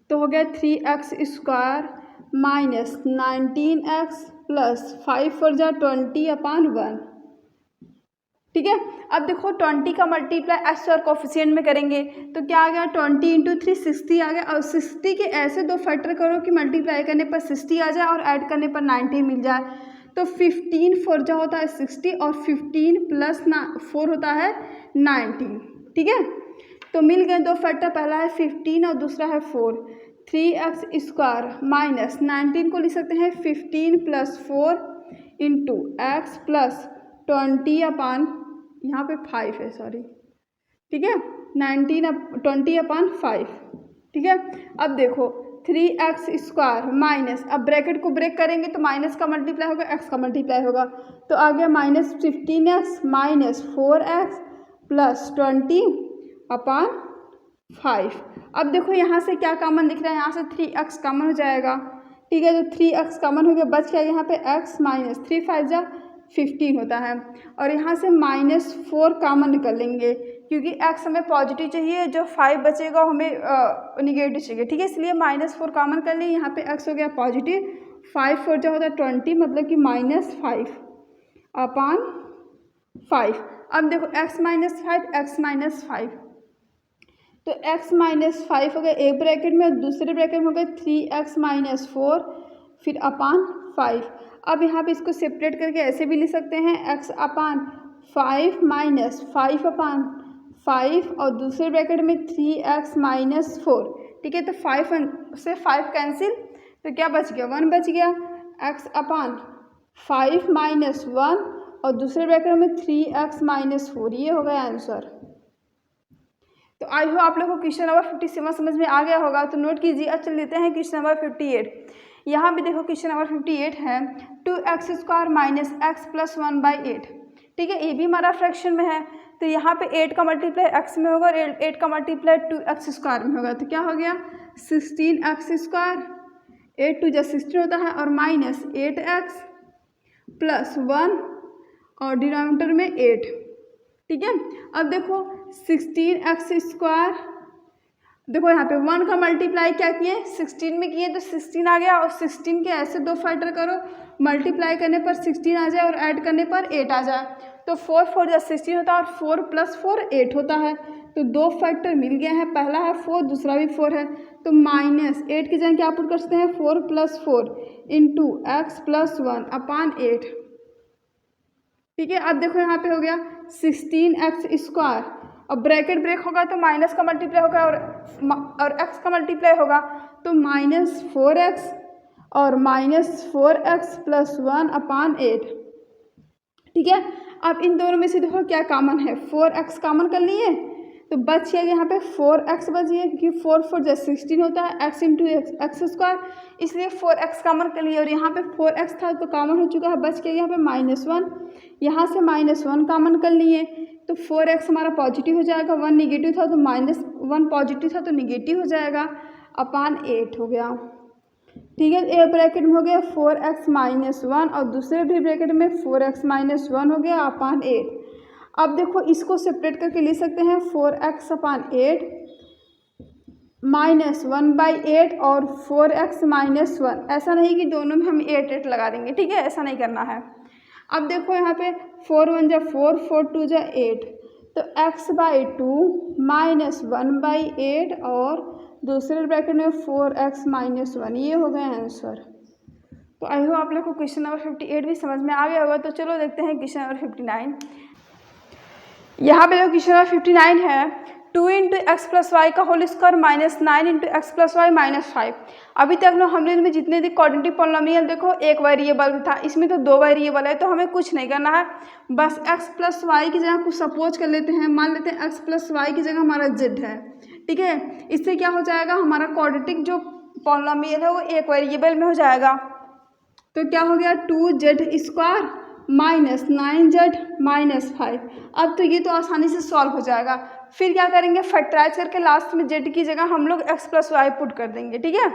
तो हो गया 3x square minus 19x plus 5 4 जा 20 अपान 1, ठीक है। अब देखो 20 का मल्टीप्लाई एक्स और कोफिशिएंट में करेंगे तो क्या आ गया 20 इंटू 3 60 आ गया, और 60 के ऐसे दो फैक्टर करो कि मल्टीप्लाई करने पर 60 आ जाए और ऐड करने पर 90 मिल जाए। तो 15 4 जा होता है 60 और 15 प्लस 4 होता है 90, ठीक है। तो मिल गए दो फैक्टर, पहला है 15 और दूसरा है 4। 3x स्क्वायर माइनस 19 को लिख सकते हैं 15 प्लस 4 इंटू एक्स प्लस 20 अपान यहाँ पे 5 है सॉरी, ठीक है, 20 अपान 5, ठीक है। अब देखो 3x स्क्वायर माइनस, अब ब्रैकेट को ब्रेक करेंगे तो माइनस का मल्टीप्लाई होगा एक्स का मल्टीप्लाई होगा, तो आ गया minus 15x minus 4x plus 20 अपान 5। अब देखो यहाँ से क्या कॉमन दिख रहा है, यहाँ से 3x कॉमन हो जाएगा, ठीक है। तो 3x कॉमन हो गया, बच गया यहाँ पे x माइनस 3 5 जा 15 होता है, और यहाँ से माइनस 4 कॉमन निकल लेंगे क्योंकि x हमें पॉजिटिव चाहिए, जो 5 बचेगा हमें निगेटिव चाहिए, ठीक है, इसलिए माइनस 4 कॉमन कर लिए, यहाँ पे x हो गया पॉजिटिव, 5 4 जा होता है 20 मतलब कि माइनस 5 अपान 5। अब देखो x माइनस 5 x माइनस 5, तो x माइनस 5 हो गया एक ब्रैकेट में, और दूसरे ब्रैकेट में हो गया 3x माइनस 4 फिर अपान 5। अब यहाँ पे इसको सेपरेट करके ऐसे भी लिख सकते हैं x अपान 5 माइनस 5 अपान 5 और दूसरे ब्रैकेट में 3x माइनस 4, ठीक है। तो 5 से 5 कैंसिल, तो क्या बच गया 1 बच गया, x अपान 5 माइनस 1 और दूसरे ब्रैकेट में 3x माइनस 4, ये हो गया आंसर। आई होप आप लोगों को क्वेश्चन नंबर 57 समझ में आ गया होगा। तो नोट कीजिए। अब चल लेते हैं क्वेश्चन नंबर 58। यहाँ भी देखो क्वेश्चन नंबर 58 है 2x² माइनस एक्स प्लस 1/8। ठीक है, ये भी हमारा फ्रैक्शन में है। तो यहाँ पे 8 का मल्टीप्लाई x में होगा और 8 का मल्टीप्लाई 2x² में होगा। तो क्या हो गया 16x², 8 2 16 होता है और माइनस 8x प्लस 1 और डिनोमिनेटर में 8। ठीक है, अब देखो 16x², देखो यहाँ पे 1 का मल्टीप्लाई क्या किए 16 में किए तो 16 आ गया, और 16 के ऐसे दो फैक्टर करो, मल्टीप्लाई करने पर 16 आ जाए और ऐड करने पर 8 आ जाए। तो 4 4 जा 16 होता है और 4 + 4 8 होता है। तो दो फैक्टर मिल गए हैं, पहला है 4, दूसरा भी 4 है। तो माइनस 8 की जगह क्या पुट कर सकते हैं 4 + 4 इंटू x प्लस 1/8। ठीक है, अब देखो यहाँ पे हो गया 16x², और ब्रैकेट ब्रेक होगा तो माइनस का मल्टीप्लाई होगा और x का मल्टीप्लाई होगा, तो -4x और -4x प्लस 1/8। ठीक है, अब इन दोनों में से देखो क्या कॉमन है, 4x कॉमन कर लिए तो बच गया यहाँ पे 4x बच गया, क्योंकि 4 4 जा 16 होता है, x इंटू x², इसलिए 4x कॉमन कर लिए। और यहाँ पे 4x था तो कॉमन हो चुका है, बच गया यहाँ पे -1, यहाँ से -1 कॉमन कर लिए तो 4x हमारा पॉजिटिव हो जाएगा, 1 निगेटिव था तो -1 पॉजिटिव था तो निगेटिव हो जाएगा, /8 हो गया। ठीक है, एक ब्रैकेट में हो गया 4x -1 और दूसरे भी ब्रैकेट में 4x -1 हो गया /8। अब देखो इसको सेपरेट करके लिख सकते हैं 4x/8 -1/8 और 4x -1। ऐसा नहीं कि दोनों में हम 8 लगा देंगे, ठीक है, ऐसा नहीं करना है। अब देखो यहाँ पे 4 1 जा 4, 4 2 जा 8, तो x/2 -1/8 और दूसरे ब्रैकेट में 4x -1, ये हो गया आंसर। तो आई होप आप लोग को क्वेश्चन नंबर 58 भी समझ में आ गया होगा। तो चलो देखते हैं क्वेश्चन नंबर 59। यहाँ पे जो क्वेश्चन नंबर 59 है 2 × x + y का whole square minus 9 × x + y minus 5। अभी तक हमने में जितने भी क्वाड्रेटिक पॉलिनोमियल देखो एक वेरिएबल था, इसमें तो दो वेरिएबल है, तो हमें कुछ नहीं करना है, बस x + y की जगह कुछ सपोज कर लेते हैं। मान लेते हैं x + y की जगह हमारा z है। ठीक है, इससे क्या हो जाएगा, हमारा क्वाड्रेटिक जो पॉलिनोमियल है वो एक वेरिएबल में हो जाएगा। तो क्या हो गया 2z² माइनस 9z माइनस 5। अब तो ये तो आसानी से सॉल्व हो जाएगा। फिर क्या करेंगे, फैक्टराइज करके लास्ट में z की जगह हम लोग x + y पुट कर देंगे। ठीक है,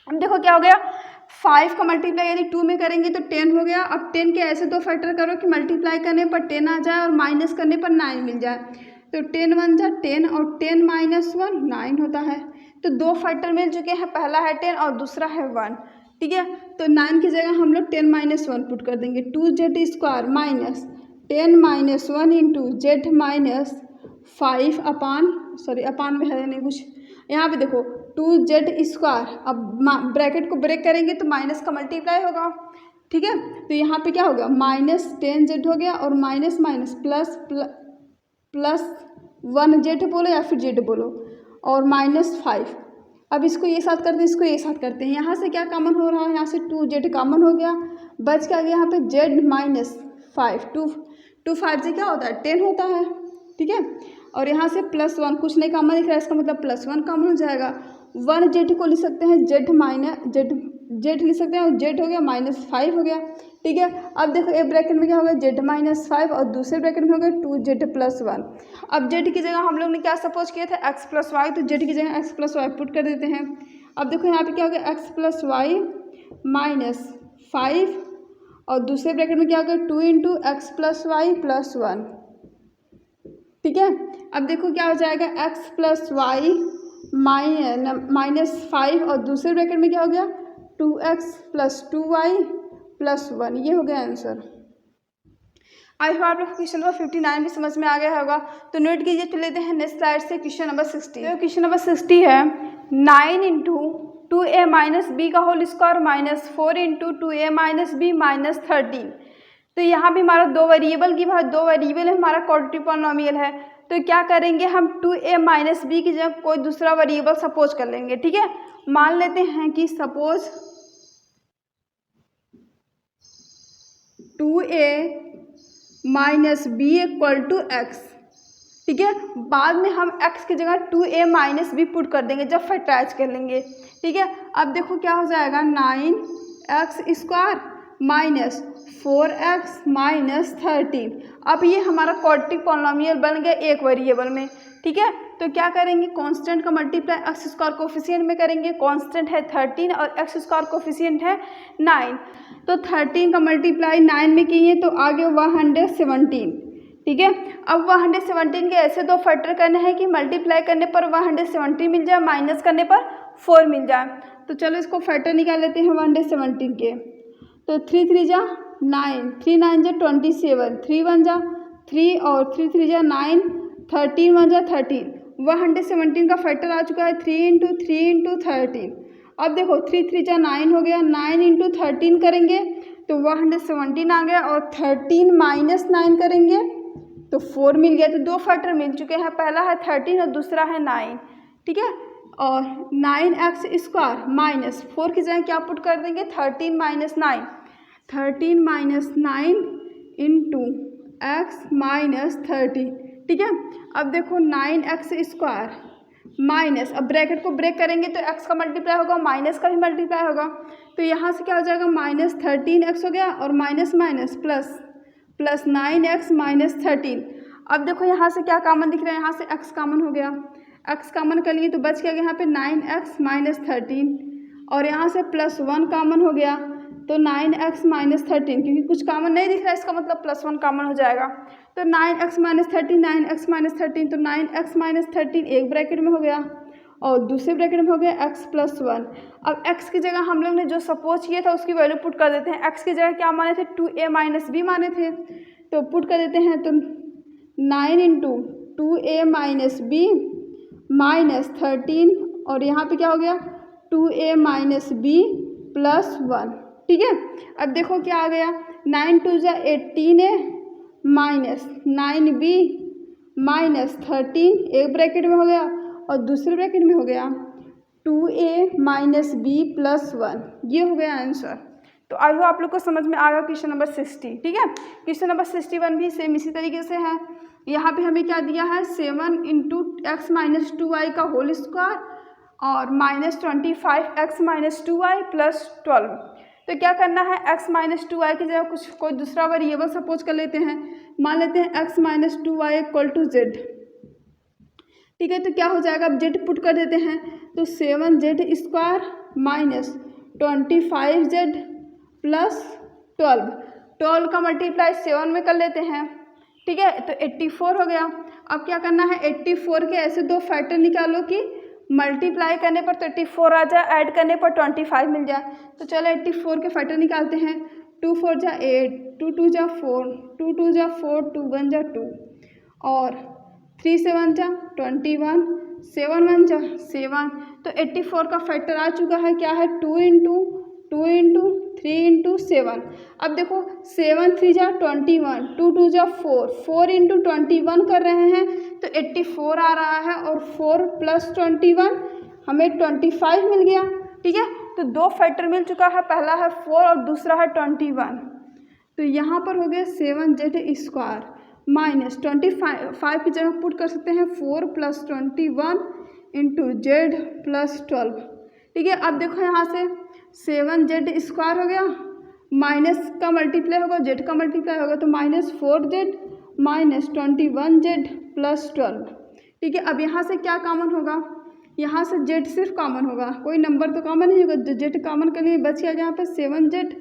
अब देखो क्या हो गया 5 का मल्टीप्लाई यदि 2 में करेंगे तो 10 हो गया। अब 10 के ऐसे दो फैक्टर करो कि मल्टीप्लाई करने पर 10 आ जाए और माइनस करने पर 9 मिल जाए। तो 10 1 जा 10 और 10 -1 9 होता है। तो दो फैक्टर मिल चुके हैं, पहला है 10 और दूसरा है 1। ठीक है, तो 9 की जगह हम लोग 10 - 1 पुट कर देंगे। 2z² minus 10 - 1 into z minus 5 अपान में है नहीं कुछ, यहाँ पे देखो 2z²। अब ब्रैकेट को ब्रेक करेंगे तो माइनस का मल्टीप्लाई होगा। ठीक है, तो यहाँ पे क्या होगा -10z हो गया और माइनस माइनस प्लस 1z बोलो या फिर z बोलो और -5। अब इसको ये साथ करते हैं, इसको ये साथ करते हैं। यहाँ से क्या कॉमन हो रहा है, यहाँ से 2z कॉमन हो गया, बच क्या गया यहाँ पे z -5। 2 5 से क्या होता है 10 होता है। ठीक है, और यहाँ से +1 कुछ नहीं कॉमन दिख रहा है, इसका मतलब +1 कॉमन हो जाएगा। 1z को लिख सकते हैं z लिख सकते हैं और z हो गया -5 हो गया। ठीक है, अब देखो एक ब्रैकेट में क्या होगा z -5 और दूसरे ब्रैकेट में हो गया 2z + 1। अब z की जगह हम लोग ने क्या सपोज किया था x + y, तो z की जगह x + y पुट कर देते हैं। अब देखो यहाँ पे क्या हो गया x + y -5 और दूसरे ब्रैकेट में क्या हो गया 2 × x + y + 1। ठीक है, अब देखो क्या हो जाएगा x + y -5 और दूसरे ब्रैकेट में क्या हो गया 2x + 2y + 1, ये हो गया आंसर। आई होप आप लोग क्वेश्चन नंबर 59 भी समझ में आ गया होगा। तो नोट कीजिए, चले लेते हैं नेक्स्ट स्लाइड से क्वेश्चन नंबर 60। तो क्वेश्चन नंबर 60 है 9 × 2a - b का whole square minus 4 × 2a - b -13। तो यहाँ भी हमारा दो वेरिएबल की बात, दो वेरिएबल है, हमारा क्वाड्रेटिक पॉलिनोमियल है। तो क्या करेंगे हम 2a - b की जगह कोई दूसरा वेरिएबल सपोज कर लेंगे। ठीक है, मान लेते हैं कि सपोज 2a - b = x। ठीक है। बाद में हम x की जगह 2a माइनस बी पुट कर देंगे जब फैक्टराइज कर लेंगे। ठीक है, अब देखो क्या हो जाएगा 9x² माइनस 4x माइनस 13। अब ये हमारा क्वाड्रेटिक पॉलिनोमियल बन गया एक वेरिएबल में। ठीक है, तो क्या करेंगे, कांस्टेंट का मल्टीप्लाई एक्स स्क्वायर कोफिशिएंट में करेंगे। कांस्टेंट है 13 और एक्स स्क्वायर कोफिशिएंट है 9, तो 13 का मल्टीप्लाई 9 में किए तो आ गया 117। ठीक है, अब 117 के ऐसे दो फैक्टर करने हैं कि मल्टीप्लाई करने पर 117 मिल जाए, माइनस करने पर 4 मिल जाए। तो चलो इसको फैक्टर निकाल लेते हैं 117 के। तो 3 3 जा 9, 3 9 जा 27, 3 1 जा 3 और 3 3 जा 9, 13 1 जा 13। 117 का फैक्टर आ चुका है 3 × 3 × 13। अब देखो 3 3 जा 9 हो गया, 9 × 13 करेंगे तो 117 आ गया, और 13 माइनस 9 करेंगे तो 4 मिल गया। तो दो फैक्टर मिल चुके हैं, पहला है 13 और दूसरा है 9। ठीक है, और 9x² माइनस 4 की जगह क्या पुट कर देंगे 13 minus 9, 13 minus 9 into x minus 30। ठीक है, अब देखो 9x² माइनस, अब ब्रैकेट को ब्रेक करेंगे तो x का मल्टीप्लाई होगा, माइनस का भी मल्टीप्लाई होगा। तो यहाँ से क्या हो जाएगा माइनस 13x हो गया, और minus minus plus 9x minus 13। अब देखो यहाँ से क्या कॉमन दिख रहा है, यहाँ से x कॉमन हो गया, x कॉमन कर लिए तो बच गया यहाँ पे 9x माइनस 13, और यहाँ से +1 कॉमन हो गया तो 9x माइनस 13, क्योंकि कुछ कॉमन नहीं दिख रहा है इसका मतलब +1 कॉमन हो जाएगा। तो 9x माइनस 13, 9x माइनस 13, तो 9x माइनस 13 एक ब्रैकेट में हो गया और दूसरे ब्रैकेट में हो गया x + 1। अब x की जगह हम लोग ने जो सपोज किया था उसकी वैल्यू पुट कर देते हैं। x की जगह क्या माने थे 2a माइनस बी माने थे, तो पुट कर देते हैं। तो 9 × 2a माइनस बी माइनस 13, और यहाँ पे क्या हो गया 2a माइनस बी प्लस 1। ठीक है, अब देखो क्या आ गया 9 2 जा 18a माइनस 9b माइनस 13 एक ब्रैकेट में हो गया, और दूसरे ब्रैकेट में हो गया 2a माइनस बी प्लस 1। ये हो गया आंसर। तो आई होप आप लोग को समझ में आ गया क्वेश्चन नंबर 60। ठीक है, क्वेश्चन नंबर 61 भी सेम इसी तरीके से है। यहाँ पे हमें क्या दिया है 7 × x माइनस 2y का होल स्क्वायर और -25x माइनस 2y प्लस 12। तो क्या करना है x माइनस 2y की जगह कोई दूसरा वेरिएबल सपोज कर लेते हैं। मान लेते हैं x माइनस 2y = z। ठीक है, तो क्या हो जाएगा, अब z पुट कर देते हैं तो 7z² माइनस 25z प्लस 12 का मल्टीप्लाई 7 में कर लेते हैं। ठीक है, तो 84 हो गया। अब क्या करना है 84 के ऐसे दो फैक्टर निकालो कि मल्टीप्लाई करने पर 34 आ जाए, ऐड करने पर 25 मिल जाए। तो चलो 84 के फैक्टर निकालते हैं। 2 4 जा 8, 2 2 जा 4, 2 2 जा 4, 2 1 जा 2, और 3 7 जा 21, 7 1 जा 7। तो 84 का फैक्टर आ चुका है, क्या है 2 × 2 × 3 × 7। अब देखो 7 3 जा 21, 2 2 जा 4, 4 × 21 कर रहे हैं तो 84 आ रहा है, और 4 + 21 हमें 25 मिल गया। ठीक है, तो दो फैक्टर मिल चुका है, पहला है 4 और दूसरा है 21। तो यहाँ पर हो गया 7z² माइनस 25 की जगह पुट कर सकते हैं 4 + 21 × z प्लस 12। ठीक है, अब देखो यहाँ से 7z² हो गया, माइनस का मल्टीप्लाई होगा, z का मल्टीप्लाई होगा, तो -4z माइनस 21z प्लस 12। ठीक है, अब यहाँ से क्या कॉमन होगा, यहाँ से z सिर्फ कॉमन होगा, कोई नंबर तो कॉमन नहीं होगा। जो z कॉमन के लिए बच गया यहाँ पे 7z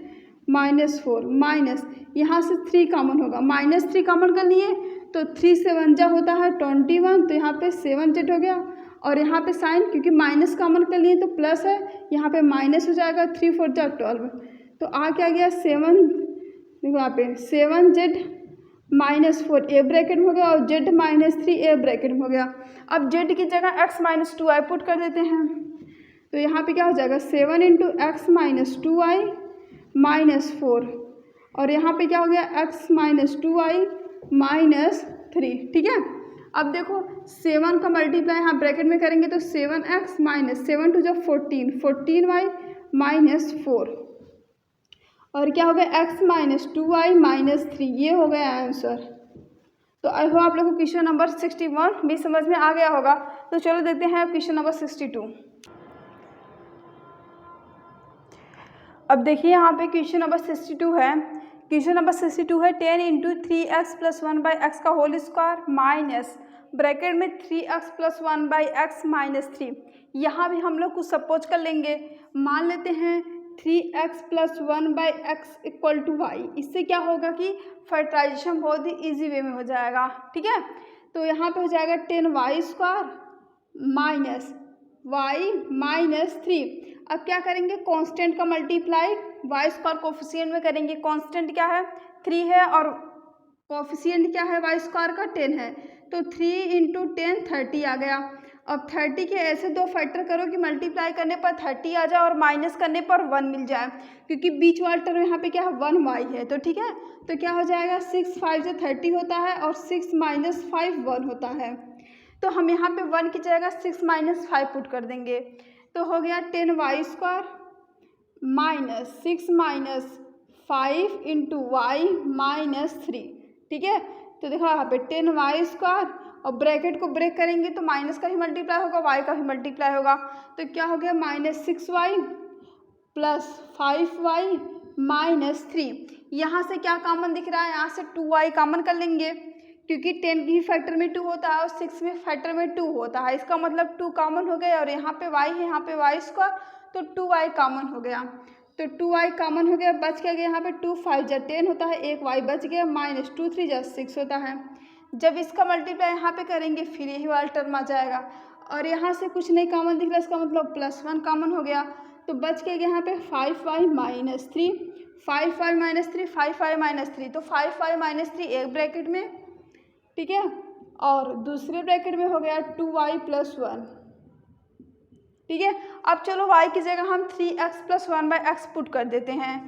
माइनस 4 माइनस यहाँ से 3 कॉमन होगा, -3 कॉमन कर लिए तो 3 7 जा होता है 21, तो यहाँ पे 7z हो गया, और यहाँ पे साइन क्योंकि माइनस कॉमन कर लिए तो प्लस है, यहाँ पे माइनस हो जाएगा, 3 4 जा 12। तो आ क्या गया 7, देखो यहाँ पे 7z माइनस 4 ए ब्रैकेट में हो गया, और z माइनस 3 ए ब्रैकेट में हो गया। अब z की जगह x माइनस 2y पुट कर देते हैं, तो यहाँ पे क्या हो जाएगा 7 × x माइनस 2y माइनस 4, और यहाँ पे क्या हो गया x माइनस 2y माइनस 3। ठीक है, अब देखो 7 का मल्टीप्लाई यहाँ ब्रैकेट में करेंगे तो 7x माइनस 7 2 जा 14, 14y माइनस 4, और क्या हो गया x माइनस 2y माइनस 3। ये हो गया आंसर। तो आई होप आप लोगों को क्वेश्चन नंबर 61 भी समझ में आ गया होगा। तो चलो देखते हैं अब क्वेश्चन नंबर 62। अब देखिए यहाँ पे क्वेश्चन नंबर 62 है। क्वेश्चन नंबर 62 है 10 इंटू 3x प्लस 1/x का होल स्क्वायर माइनस ब्रैकेट में 3x प्लस 1/x माइनस 3। यहाँ भी हम लोग कुछ सपोज कर लेंगे, मान लेते हैं 3x plus 1/x equal to Y. इससे क्या होगा कि फैक्टराइजेशन बहुत ही ईजी वे में हो जाएगा, ठीक है। तो यहाँ पे हो जाएगा 10y square minus y minus 3। अब क्या करेंगे, कांस्टेंट का मल्टीप्लाई वाई स्क्वायर कोफिशिएंट में करेंगे। कांस्टेंट क्या है 3 है और कोफिशिएंट क्या है वाई स्क्वायर का 10 है, तो 3 इंटू 10 30 आ गया। अब 30 के ऐसे दो फैक्टर करो कि मल्टीप्लाई करने पर 30 आ जाए और माइनस करने पर 1 मिल जाए, क्योंकि बीच वाला टर्म यहाँ पे क्या है 1y है, तो ठीक है। तो क्या हो जाएगा 6 5 से 30 होता है और 6 माइनस 5 1 होता है। तो हम यहाँ पे 1 की जगह 6 माइनस 5 पुट कर देंगे, तो हो गया 10y square minus 6 minus 5 into Y minus 3, ठीक है। तो देखो यहाँ पे 10y स्क्वायर और ब्रैकेट को ब्रेक करेंगे तो माइनस का ही मल्टीप्लाई होगा, y का भी मल्टीप्लाई होगा, तो क्या हो गया minus 6y plus 5y minus 3। यहाँ से क्या कॉमन दिख रहा है, यहाँ से 2y कॉमन कर लेंगे, क्योंकि 10 भी फैक्टर में 2 होता है और 6 में फैक्टर में 2 होता है। इसका मतलब 2 कॉमन हो गया और यहाँ पे y है, यहाँ पे y स्क्वायर, तो 2y कॉमन हो गया। तो 2y कॉमन हो गया, बच क्या गया यहाँ पे 2 5 जा 10 होता है, एक y बच गया, माइनस 2 3 जा 6 होता है। जब इसका मल्टीप्लाई यहाँ पे करेंगे फिर यही वाला टर्म आ जाएगा और यहाँ से कुछ नहीं कॉमन दिख रहा, इसका मतलब +1 कॉमन हो गया, तो बच के यहाँ पे 5y minus 3, 5y minus 3, 5y minus 3, तो 5y माइनस 3 एक ब्रैकेट में, ठीक है, और दूसरे ब्रैकेट में हो गया 2y प्लस 1, ठीक है। अब चलो y की जगह हम 3x प्लस 1/x पुट कर देते हैं।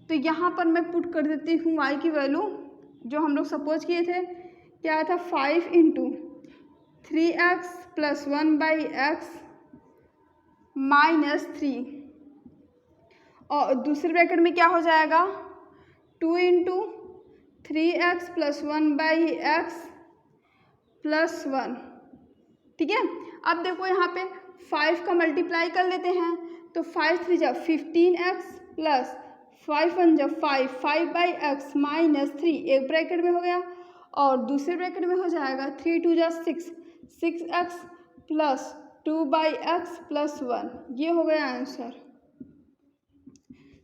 तो यहाँ पर मैं पुट कर देती हूँ y की वैल्यू जो हम लोग सपोज किए थे, क्या था 5 into 3x plus 1/x minus 3, और दूसरे ब्रैकेट में क्या हो जाएगा 2 into 3x plus 1/x plus 1, ठीक है। अब देखो यहाँ पे 5 का मल्टीप्लाई कर लेते हैं, तो 5 3 जा 15x प्लस 5 1 जा 5, 5/x माइनस 3 एक ब्रैकेट में हो गया और दूसरे ब्रैकेट में हो जाएगा 3 2 जा 6, 6x प्लस 2/x प्लस 1, ये हो गया आंसर।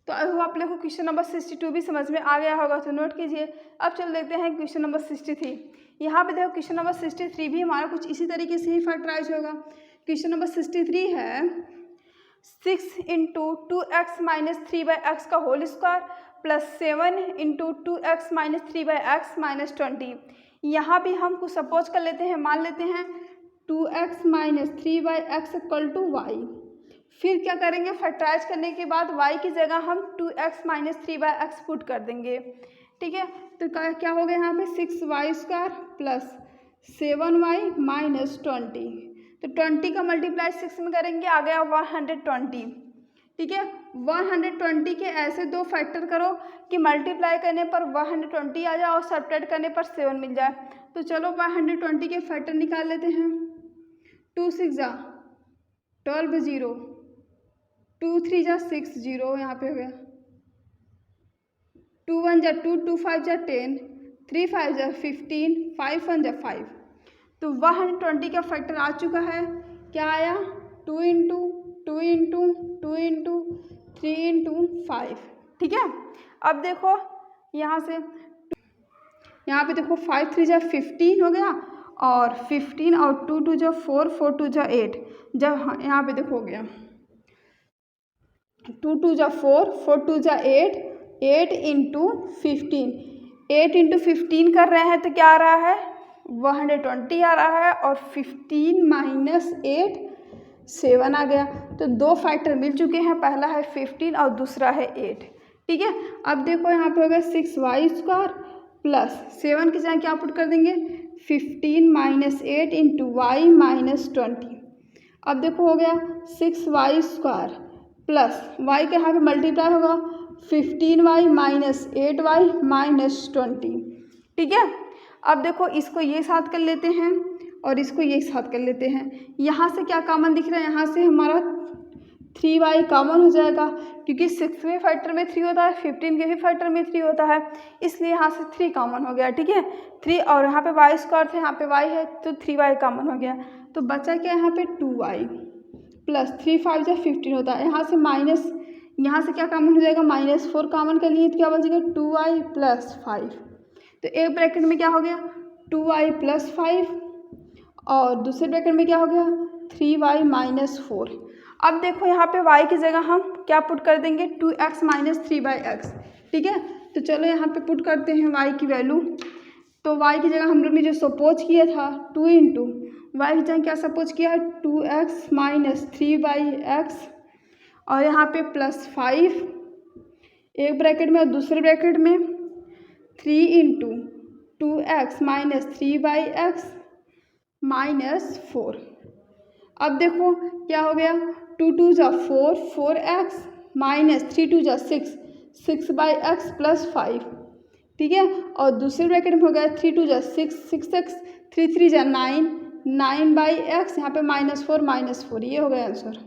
तो आई होप आप लोगों को क्वेश्चन नंबर 62 भी समझ में आ गया होगा, तो नोट कीजिए। अब चल देखते हैं क्वेश्चन नंबर 63। यहाँ पे देखो क्वेश्चन नंबर 63 भी हमारा कुछ इसी तरीके से ही फैक्टराइज होगा। क्वेश्चन नंबर 63 है 6 इंटू 2x माइनस 3/x का whole square plus 7 into 2x minus 3/x minus 20। यहाँ भी हम कुछ सपोज कर लेते हैं, मान लेते हैं 2x minus 3/x equal to Y. फिर क्या करेंगे, फैक्टराइज करने के बाद y की जगह हम 2x माइनस 3/x पुट कर देंगे, ठीक है। तो क्या हो गया यहाँ पे 6y square plus 7y minus 20, तो 20 का मल्टीप्लाई 6 में करेंगे, आ गया 120, ठीक है। 120 के ऐसे दो फैक्टर करो कि मल्टीप्लाई करने पर 120 आ जाए और सब्ट्रैक्ट करने पर 7 मिल जाए। तो चलो 120 के फैक्टर निकाल लेते हैं। 2 6 जा 12 0, 2 3 जा 6 0, यहाँ पे हो गया 2 1 जा 2, 2 5 जा 10, 3 5 जा 15, 5 1 जा 5। तो 120 का फैक्टर आ चुका है, क्या आया 2 इंटू 2 इंटू 2 इंटू 3 इंटू 5, ठीक है। अब देखो यहाँ से यहाँ पे देखो 5 3 जा 15 हो गया और 15 और 2 2 जा 4, 4 2 जा 8, जब यहाँ पे देखो हो गया 2 2 जा 4, 4 2 जा 8, 8 इंटू 15, 8 इंटू 15 कर रहे हैं तो क्या आ रहा है 120 आ रहा है और 15 माइनस 8 7 आ गया। तो दो फैक्टर मिल चुके हैं, पहला है 15 और दूसरा है 8, ठीक है। अब देखो यहाँ पे हो गया 6y स्क्वायर प्लस 7 की जगह क्या पुट कर देंगे 15 माइनस 8 इंटू वाई माइनस 20। अब देखो हो गया 6y स्क्वायर प्लस y के यहाँ पे मल्टीप्लाई होगा 15y माइनस 8y माइनस 20, ठीक है। अब देखो इसको ये साथ कर लेते हैं और इसको ये साथ कर लेते हैं। यहाँ से क्या कॉमन दिख रहा है, यहाँ से हमारा 3y कॉमन हो जाएगा क्योंकि 6वें फैक्टर में 3 होता है, 15 के भी फैक्टर में 3 होता है, इसलिए यहाँ से 3 कॉमन हो गया। ठीक है, 3 और यहाँ पे y स्क्वायर थे, यहाँ पे y है तो 3y कॉमन हो गया। तो बचा क्या यहाँ पे 2y प्लस 3 5 या 15 होता है। यहाँ से माइनस, यहाँ से क्या कॉमन हो जाएगा, -4 कॉमन कर लिए तो क्या बचेगा 2y प्लस 5। तो एक ब्रैकेट में क्या हो गया 2y प्लस 5 और दूसरे ब्रैकेट में क्या हो गया 3y माइनस 4। अब देखो यहाँ पे y की जगह हम क्या पुट कर देंगे 2x माइनस 3/x। ठीक है, तो चलो यहाँ पे पुट करते हैं y की वैल्यू। तो y की जगह हम लोग ने जो सपोज किया था 2 इंटू y की जगह क्या सपोज किया है 2x माइनस 3/x और यहाँ पे प्लस 5 एक ब्रैकेट में और दूसरे ब्रैकेट में 3 into 2x minus 3/x minus 4। अब देखो क्या हो गया 2 2 जा 4 4x माइनस 3 2 जा 6 6/x प्लस 5। ठीक है, और दूसरे ब्रैकेट में हो गया 3 2 जा 6 6x 3 3 जा 9 9/x यहाँ पे -4 ये हो गया आंसर।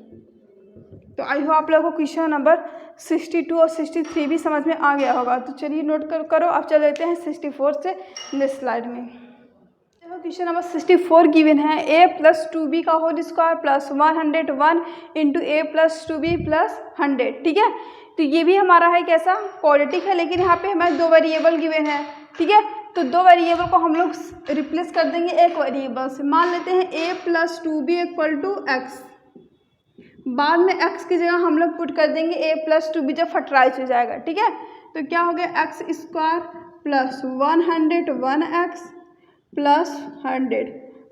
तो आई होप आप लोगों को क्वेश्चन नंबर 62 और 63 भी समझ में आ गया होगा। तो चलिए नोट करो। अब चल लेते हैं 64 से नेक्स्ट स्लाइड में। देखो क्वेश्चन नंबर 64 गिवन है a प्लस 2b का whole square plus 101 into a plus 2b plus 100। ठीक है, तो ये भी हमारा है कैसा क्वाड्रेटिक है, लेकिन यहाँ पे हमारे 2 वेरिएबल गिवन है। ठीक है, तो 2 वेरिएबल को हम लोग रिप्लेस कर देंगे एक वेरिएबल से। मान लेते हैं a plus 2b equal to x, बाद में x की जगह हम लोग पुट कर देंगे a प्लस 2b जब फैक्टराइज हो जाएगा। ठीक है, तो क्या हो गया x square plus 101x plus 100।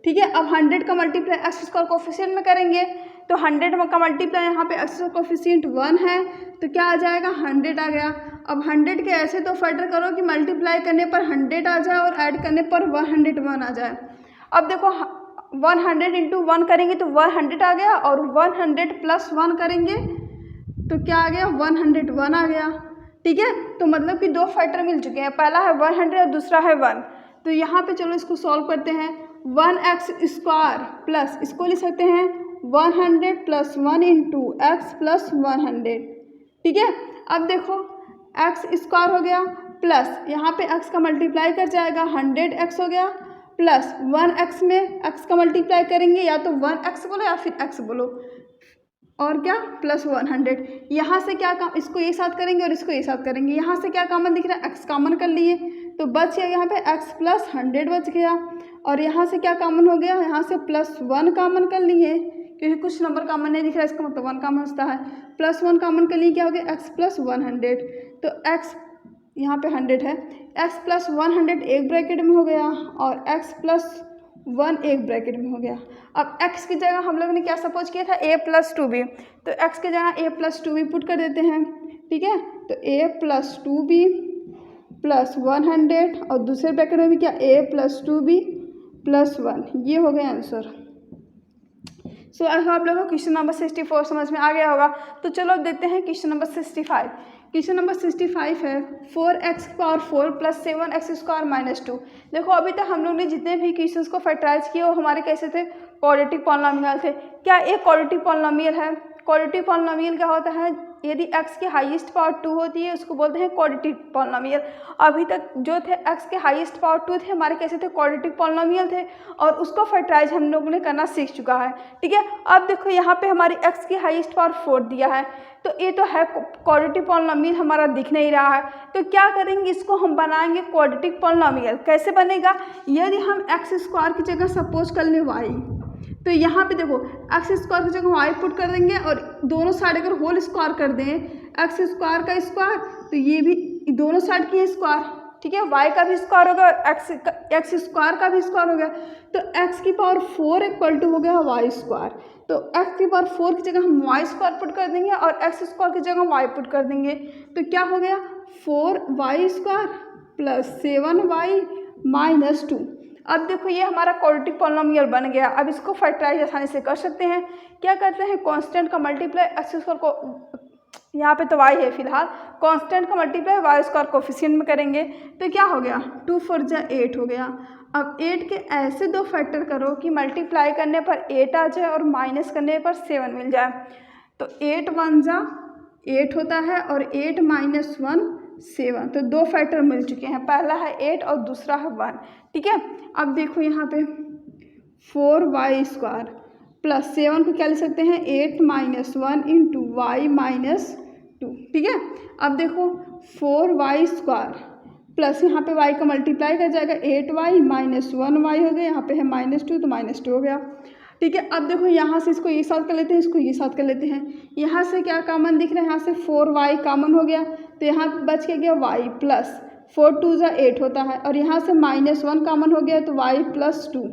ठीक है, अब 100 का मल्टीप्लाई एक्स स्क्वायर कोफिशिएंट में करेंगे तो 100 का मल्टीप्लाई यहाँ पे एक्स स्क्वायर कोफिशिएंट 1 है तो क्या आ जाएगा 100 आ गया। अब 100 के ऐसे तो फैक्टर करो कि मल्टीप्लाई करने पर 100 आ जाए और ऐड करने पर 101 आ जाए। अब देखो 100 इंटू 1 करेंगे तो 100 आ गया और 100 प्लस 1 करेंगे तो क्या आ गया 101 आ गया। ठीक है, तो मतलब कि 2 फैक्टर मिल चुके हैं, पहला है 100 और दूसरा है 1। तो यहाँ पे चलो इसको सॉल्व करते हैं। 1x स्क्वायर प्लस इसको लिख सकते हैं 100 प्लस 1 इंटू एक्स प्लस 100। ठीक है, अब देखो x स्क्वायर हो गया प्लस यहाँ पे x का मल्टीप्लाई कर जाएगा 100x हो गया प्लस 1x में x का मल्टीप्लाई करेंगे या तो 1x बोलो या फिर x बोलो और क्या प्लस 100। यहाँ से क्या काम, इसको एक साथ करेंगे और इसको एक साथ करेंगे। यहाँ से क्या कॉमन दिख रहा है x कॉमन कर लिए तो बच गया यहाँ पे x प्लस 100 बच गया और यहाँ से क्या कॉमन हो गया, यहाँ से प्लस 1 कॉमन कर लिए क्योंकि कुछ नंबर कॉमन नहीं दिख रहा है, इसका मतलब 1 कॉमन होता है। प्लस 1 कॉमन कर लिए क्या हो गया x प्लस 100। तो x यहाँ पे 100 है, x प्लस 100 एक ब्रैकेट में हो गया और x प्लस 1 एक ब्रैकेट में हो गया। अब x की जगह हम लोग ने क्या सपोज किया था a प्लस 2b, तो x की जगह a प्लस 2b पुट कर देते हैं। ठीक है, तो a प्लस 2b प्लस 100 और दूसरे ब्रैकेट में भी क्या a प्लस 2b प्लस 1, ये हो गया आंसर। सो आप लोगों को क्वेश्चन नंबर 64 समझ में आ गया होगा। तो चलो अब देखते हैं क्वेश्चन नंबर 65। क्वेश्चन नंबर 65 है 4x power 4 plus 7x square minus 2। देखो अभी तक हम लोग ने जितने भी क्वेश्चंस को फैक्टराइज किए वो हमारे कैसे थे, क्वाड्रेटिक पॉलिनोमियल थे। क्या एक क्वाड्रेटिक पॉलिनोमियल है? क्वाड्रेटिक पॉलिनोमियल क्या होता है, यदि x की हाईएस्ट पावर 2 होती है उसको बोलते हैं क्वाड्रेटिक पॉलिनोमियल। अभी तक जो थे x के हाईएस्ट पावर 2 थे हमारे कैसे थे, क्वाड्रेटिक पॉलिनोमियल थे और उसको फैक्टराइज हम लोगों ने करना सीख चुका है। ठीक है, अब देखो यहाँ पे हमारी x की हाईएस्ट पावर 4 दिया है तो ये तो है क्वाड्रेटिक पॉलिनोमियल हमारा दिख नहीं रहा है। तो क्या करेंगे, इसको हम बनाएंगे क्वाड्रेटिक पॉलिनोमियल। कैसे बनेगा, यदि हम x स्क्वायर की जगह सपोज कर लें y, तो यहाँ पे देखो एक्स स्क्वायर की जगह वाई पुट कर देंगे और दोनों साइड अगर होल स्क्वायर कर दें एक्स स्क्वायर का स्क्वायर तो ये भी दोनों साइड की स्क्वायर। ठीक है, वाई का भी स्क्वायर होगा और एक्स स्क्वायर का भी स्क्वायर हो गया। तो एक्स की पावर 4 इक्वल टू हो गया वाई स्क्वायर। तो एक्स की पावर 4 की जगह हम वाई स्क्वायर पुट कर देंगे और एक्स स्क्वायर की जगह वाई पुट कर देंगे तो क्या हो गया 4y square plus 7y minus 2। अब देखो ये हमारा क्वाड्रेटिक पॉलिनोमियल बन गया। अब इसको फैक्टराइज आसानी से कर सकते हैं। क्या करते हैं, कांस्टेंट का मल्टीप्लाई एक्स स्क्वायर को यहाँ पे तो y है फिलहाल, कांस्टेंट का मल्टीप्लाई वाई स्क्वायर कोफिशिएंट में करेंगे तो क्या हो गया 2 4 जा 8 हो गया। अब 8 के ऐसे दो फैक्टर करो कि मल्टीप्लाई करने पर 8 आ जाए और माइनस करने पर 7 मिल जाए। तो 8 1 जा 8 होता है और 8 माइनस 1 7, तो दो फैक्टर मिल चुके हैं, पहला है 8 और दूसरा है 1। ठीक है, अब देखो यहाँ पे 4y स्क्वायर प्लस 7 को क्या लिख सकते हैं 8 माइनस 1 इंटू वाई माइनस 2। ठीक है, अब देखो 4y स्क्वायर प्लस यहाँ पे y का मल्टीप्लाई कर जाएगा 8y माइनस 1y हो गया, यहाँ पे है -2 तो -2 हो गया। ठीक है, अब देखो यहाँ से इसको ये साथ कर लेते हैं, इसको ये साथ कर लेते हैं। यहाँ से क्या कॉमन दिख रहा है, यहाँ से 4y कॉमन हो गया तो यहाँ बच के गया y प्लस 4 2 जा 8 होता है और यहाँ से -1 कॉमन हो गया तो y प्लस 2।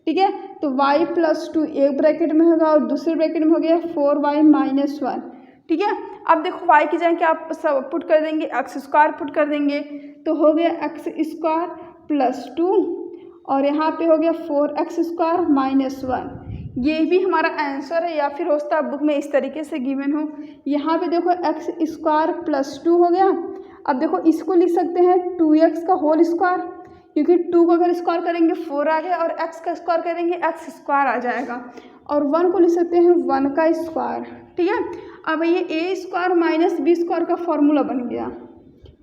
ठीक है, तो y प्लस 2 एक ब्रैकेट में होगा और दूसरे ब्रैकेट में हो गया 4y माइनस 1। ठीक है, अब देखो y की जगह क्या आप सब पुट कर देंगे, एक्स स्क्वायर पुट कर देंगे तो हो गया एक्स स्क्वायर प्लस 2 और यहाँ पे हो गया 4x स्क्वायर माइनस 1। ये भी हमारा आंसर है, या फिर हो सकता है बुक में इस तरीके से गिवन हो। यहाँ पे देखो एक्स स्क्वायर प्लस 2 हो गया। अब देखो इसको लिख सकते हैं 2x का होल स्क्वायर, क्योंकि 2 को अगर स्क्वायर करेंगे 4 आ गया और x का स्क्वायर करेंगे x स्क्वायर आ जाएगा, और 1 को लिख सकते हैं 1 का स्क्वायर। ठीक है, अब ये a square minus B square का फॉर्मूला बन गया।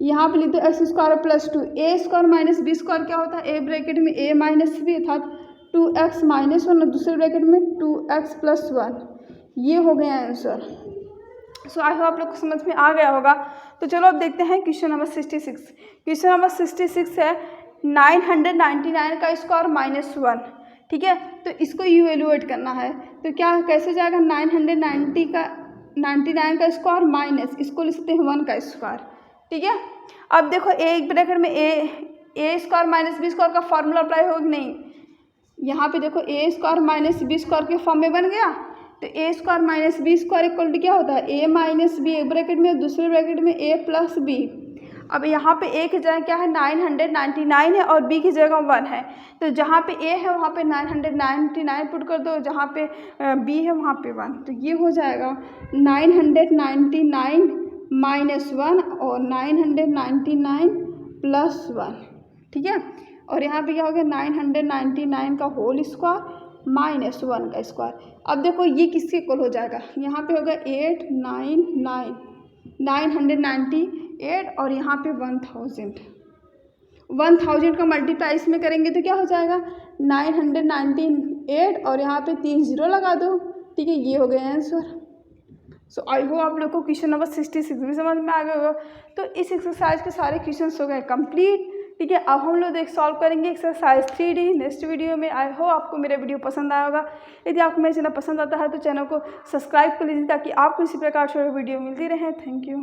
यहाँ पे लिख दो X square plus 2, A square minus B square क्या होता है, ए ब्रैकेट में a माइनस बी अर्थात 2x माइनस 1 और दूसरे ब्रैकेट में 2x प्लस 1। ये हो गया आंसर। सो आई होप आप लोग को समझ में आ गया होगा। तो चलो अब देखते हैं क्वेश्चन नंबर 66। क्वेश्चन नंबर 66 है 999 का स्क्वायर माइनस 1। ठीक है, तो इसको इवेलुएट करना है तो क्या कैसे जाएगा, 999 का स्क्वायर माइनस इसको लिख सकते हैं 1 का स्क्वायर। ठीक है, अब देखो एक ब्रैकेट में A square minus B square का फॉर्मूला अप्लाई होगा कि नहीं। यहाँ पे देखो A square minus B square के फॉर्म में बन गया, तो A square minus B square equal to क्या होता है ए माइनस बी एक ब्रैकेट में, दूसरे ब्रैकेट में ए प्लस बी। अब यहाँ पे ए की जगह क्या है 999 है और बी की जगह 1 है, तो जहाँ पे ए है वहाँ पे 999 पुट कर दो, जहाँ पे बी है वहाँ पे 1, तो ये हो जाएगा 999 माइनस 1 और 999 प्लस 1। ठीक है, और यहाँ पे क्या हो गया 999 का होल स्क्वायर माइनस 1 का स्क्वायर। अब देखो ये किसके इक्वल हो जाएगा, यहाँ पे होगा 998 और यहाँ पे 1000 का मल्टीप्लाई इसमें करेंगे तो क्या हो जाएगा 998 और यहाँ पे 3 0 लगा दो। ठीक है, ये हो गया आंसर। सो आई होप आप लोग को क्वेश्चन नंबर 66 भी समझ में आ गया होगा। तो इस एक्सरसाइज के सारे क्वेश्चन हो गए कंप्लीट। ठीक है, अब हम लोग सॉल्व करेंगे एक्सरसाइज 3D नेक्स्ट वीडियो में। आई होप आपको मेरा वीडियो पसंद आया होगा। यदि आपको मेरा चैनल पसंद आता है तो चैनल को सब्सक्राइब कर लीजिए ताकि आपको इसी प्रकार से वीडियो मिलती रहे। Thank you.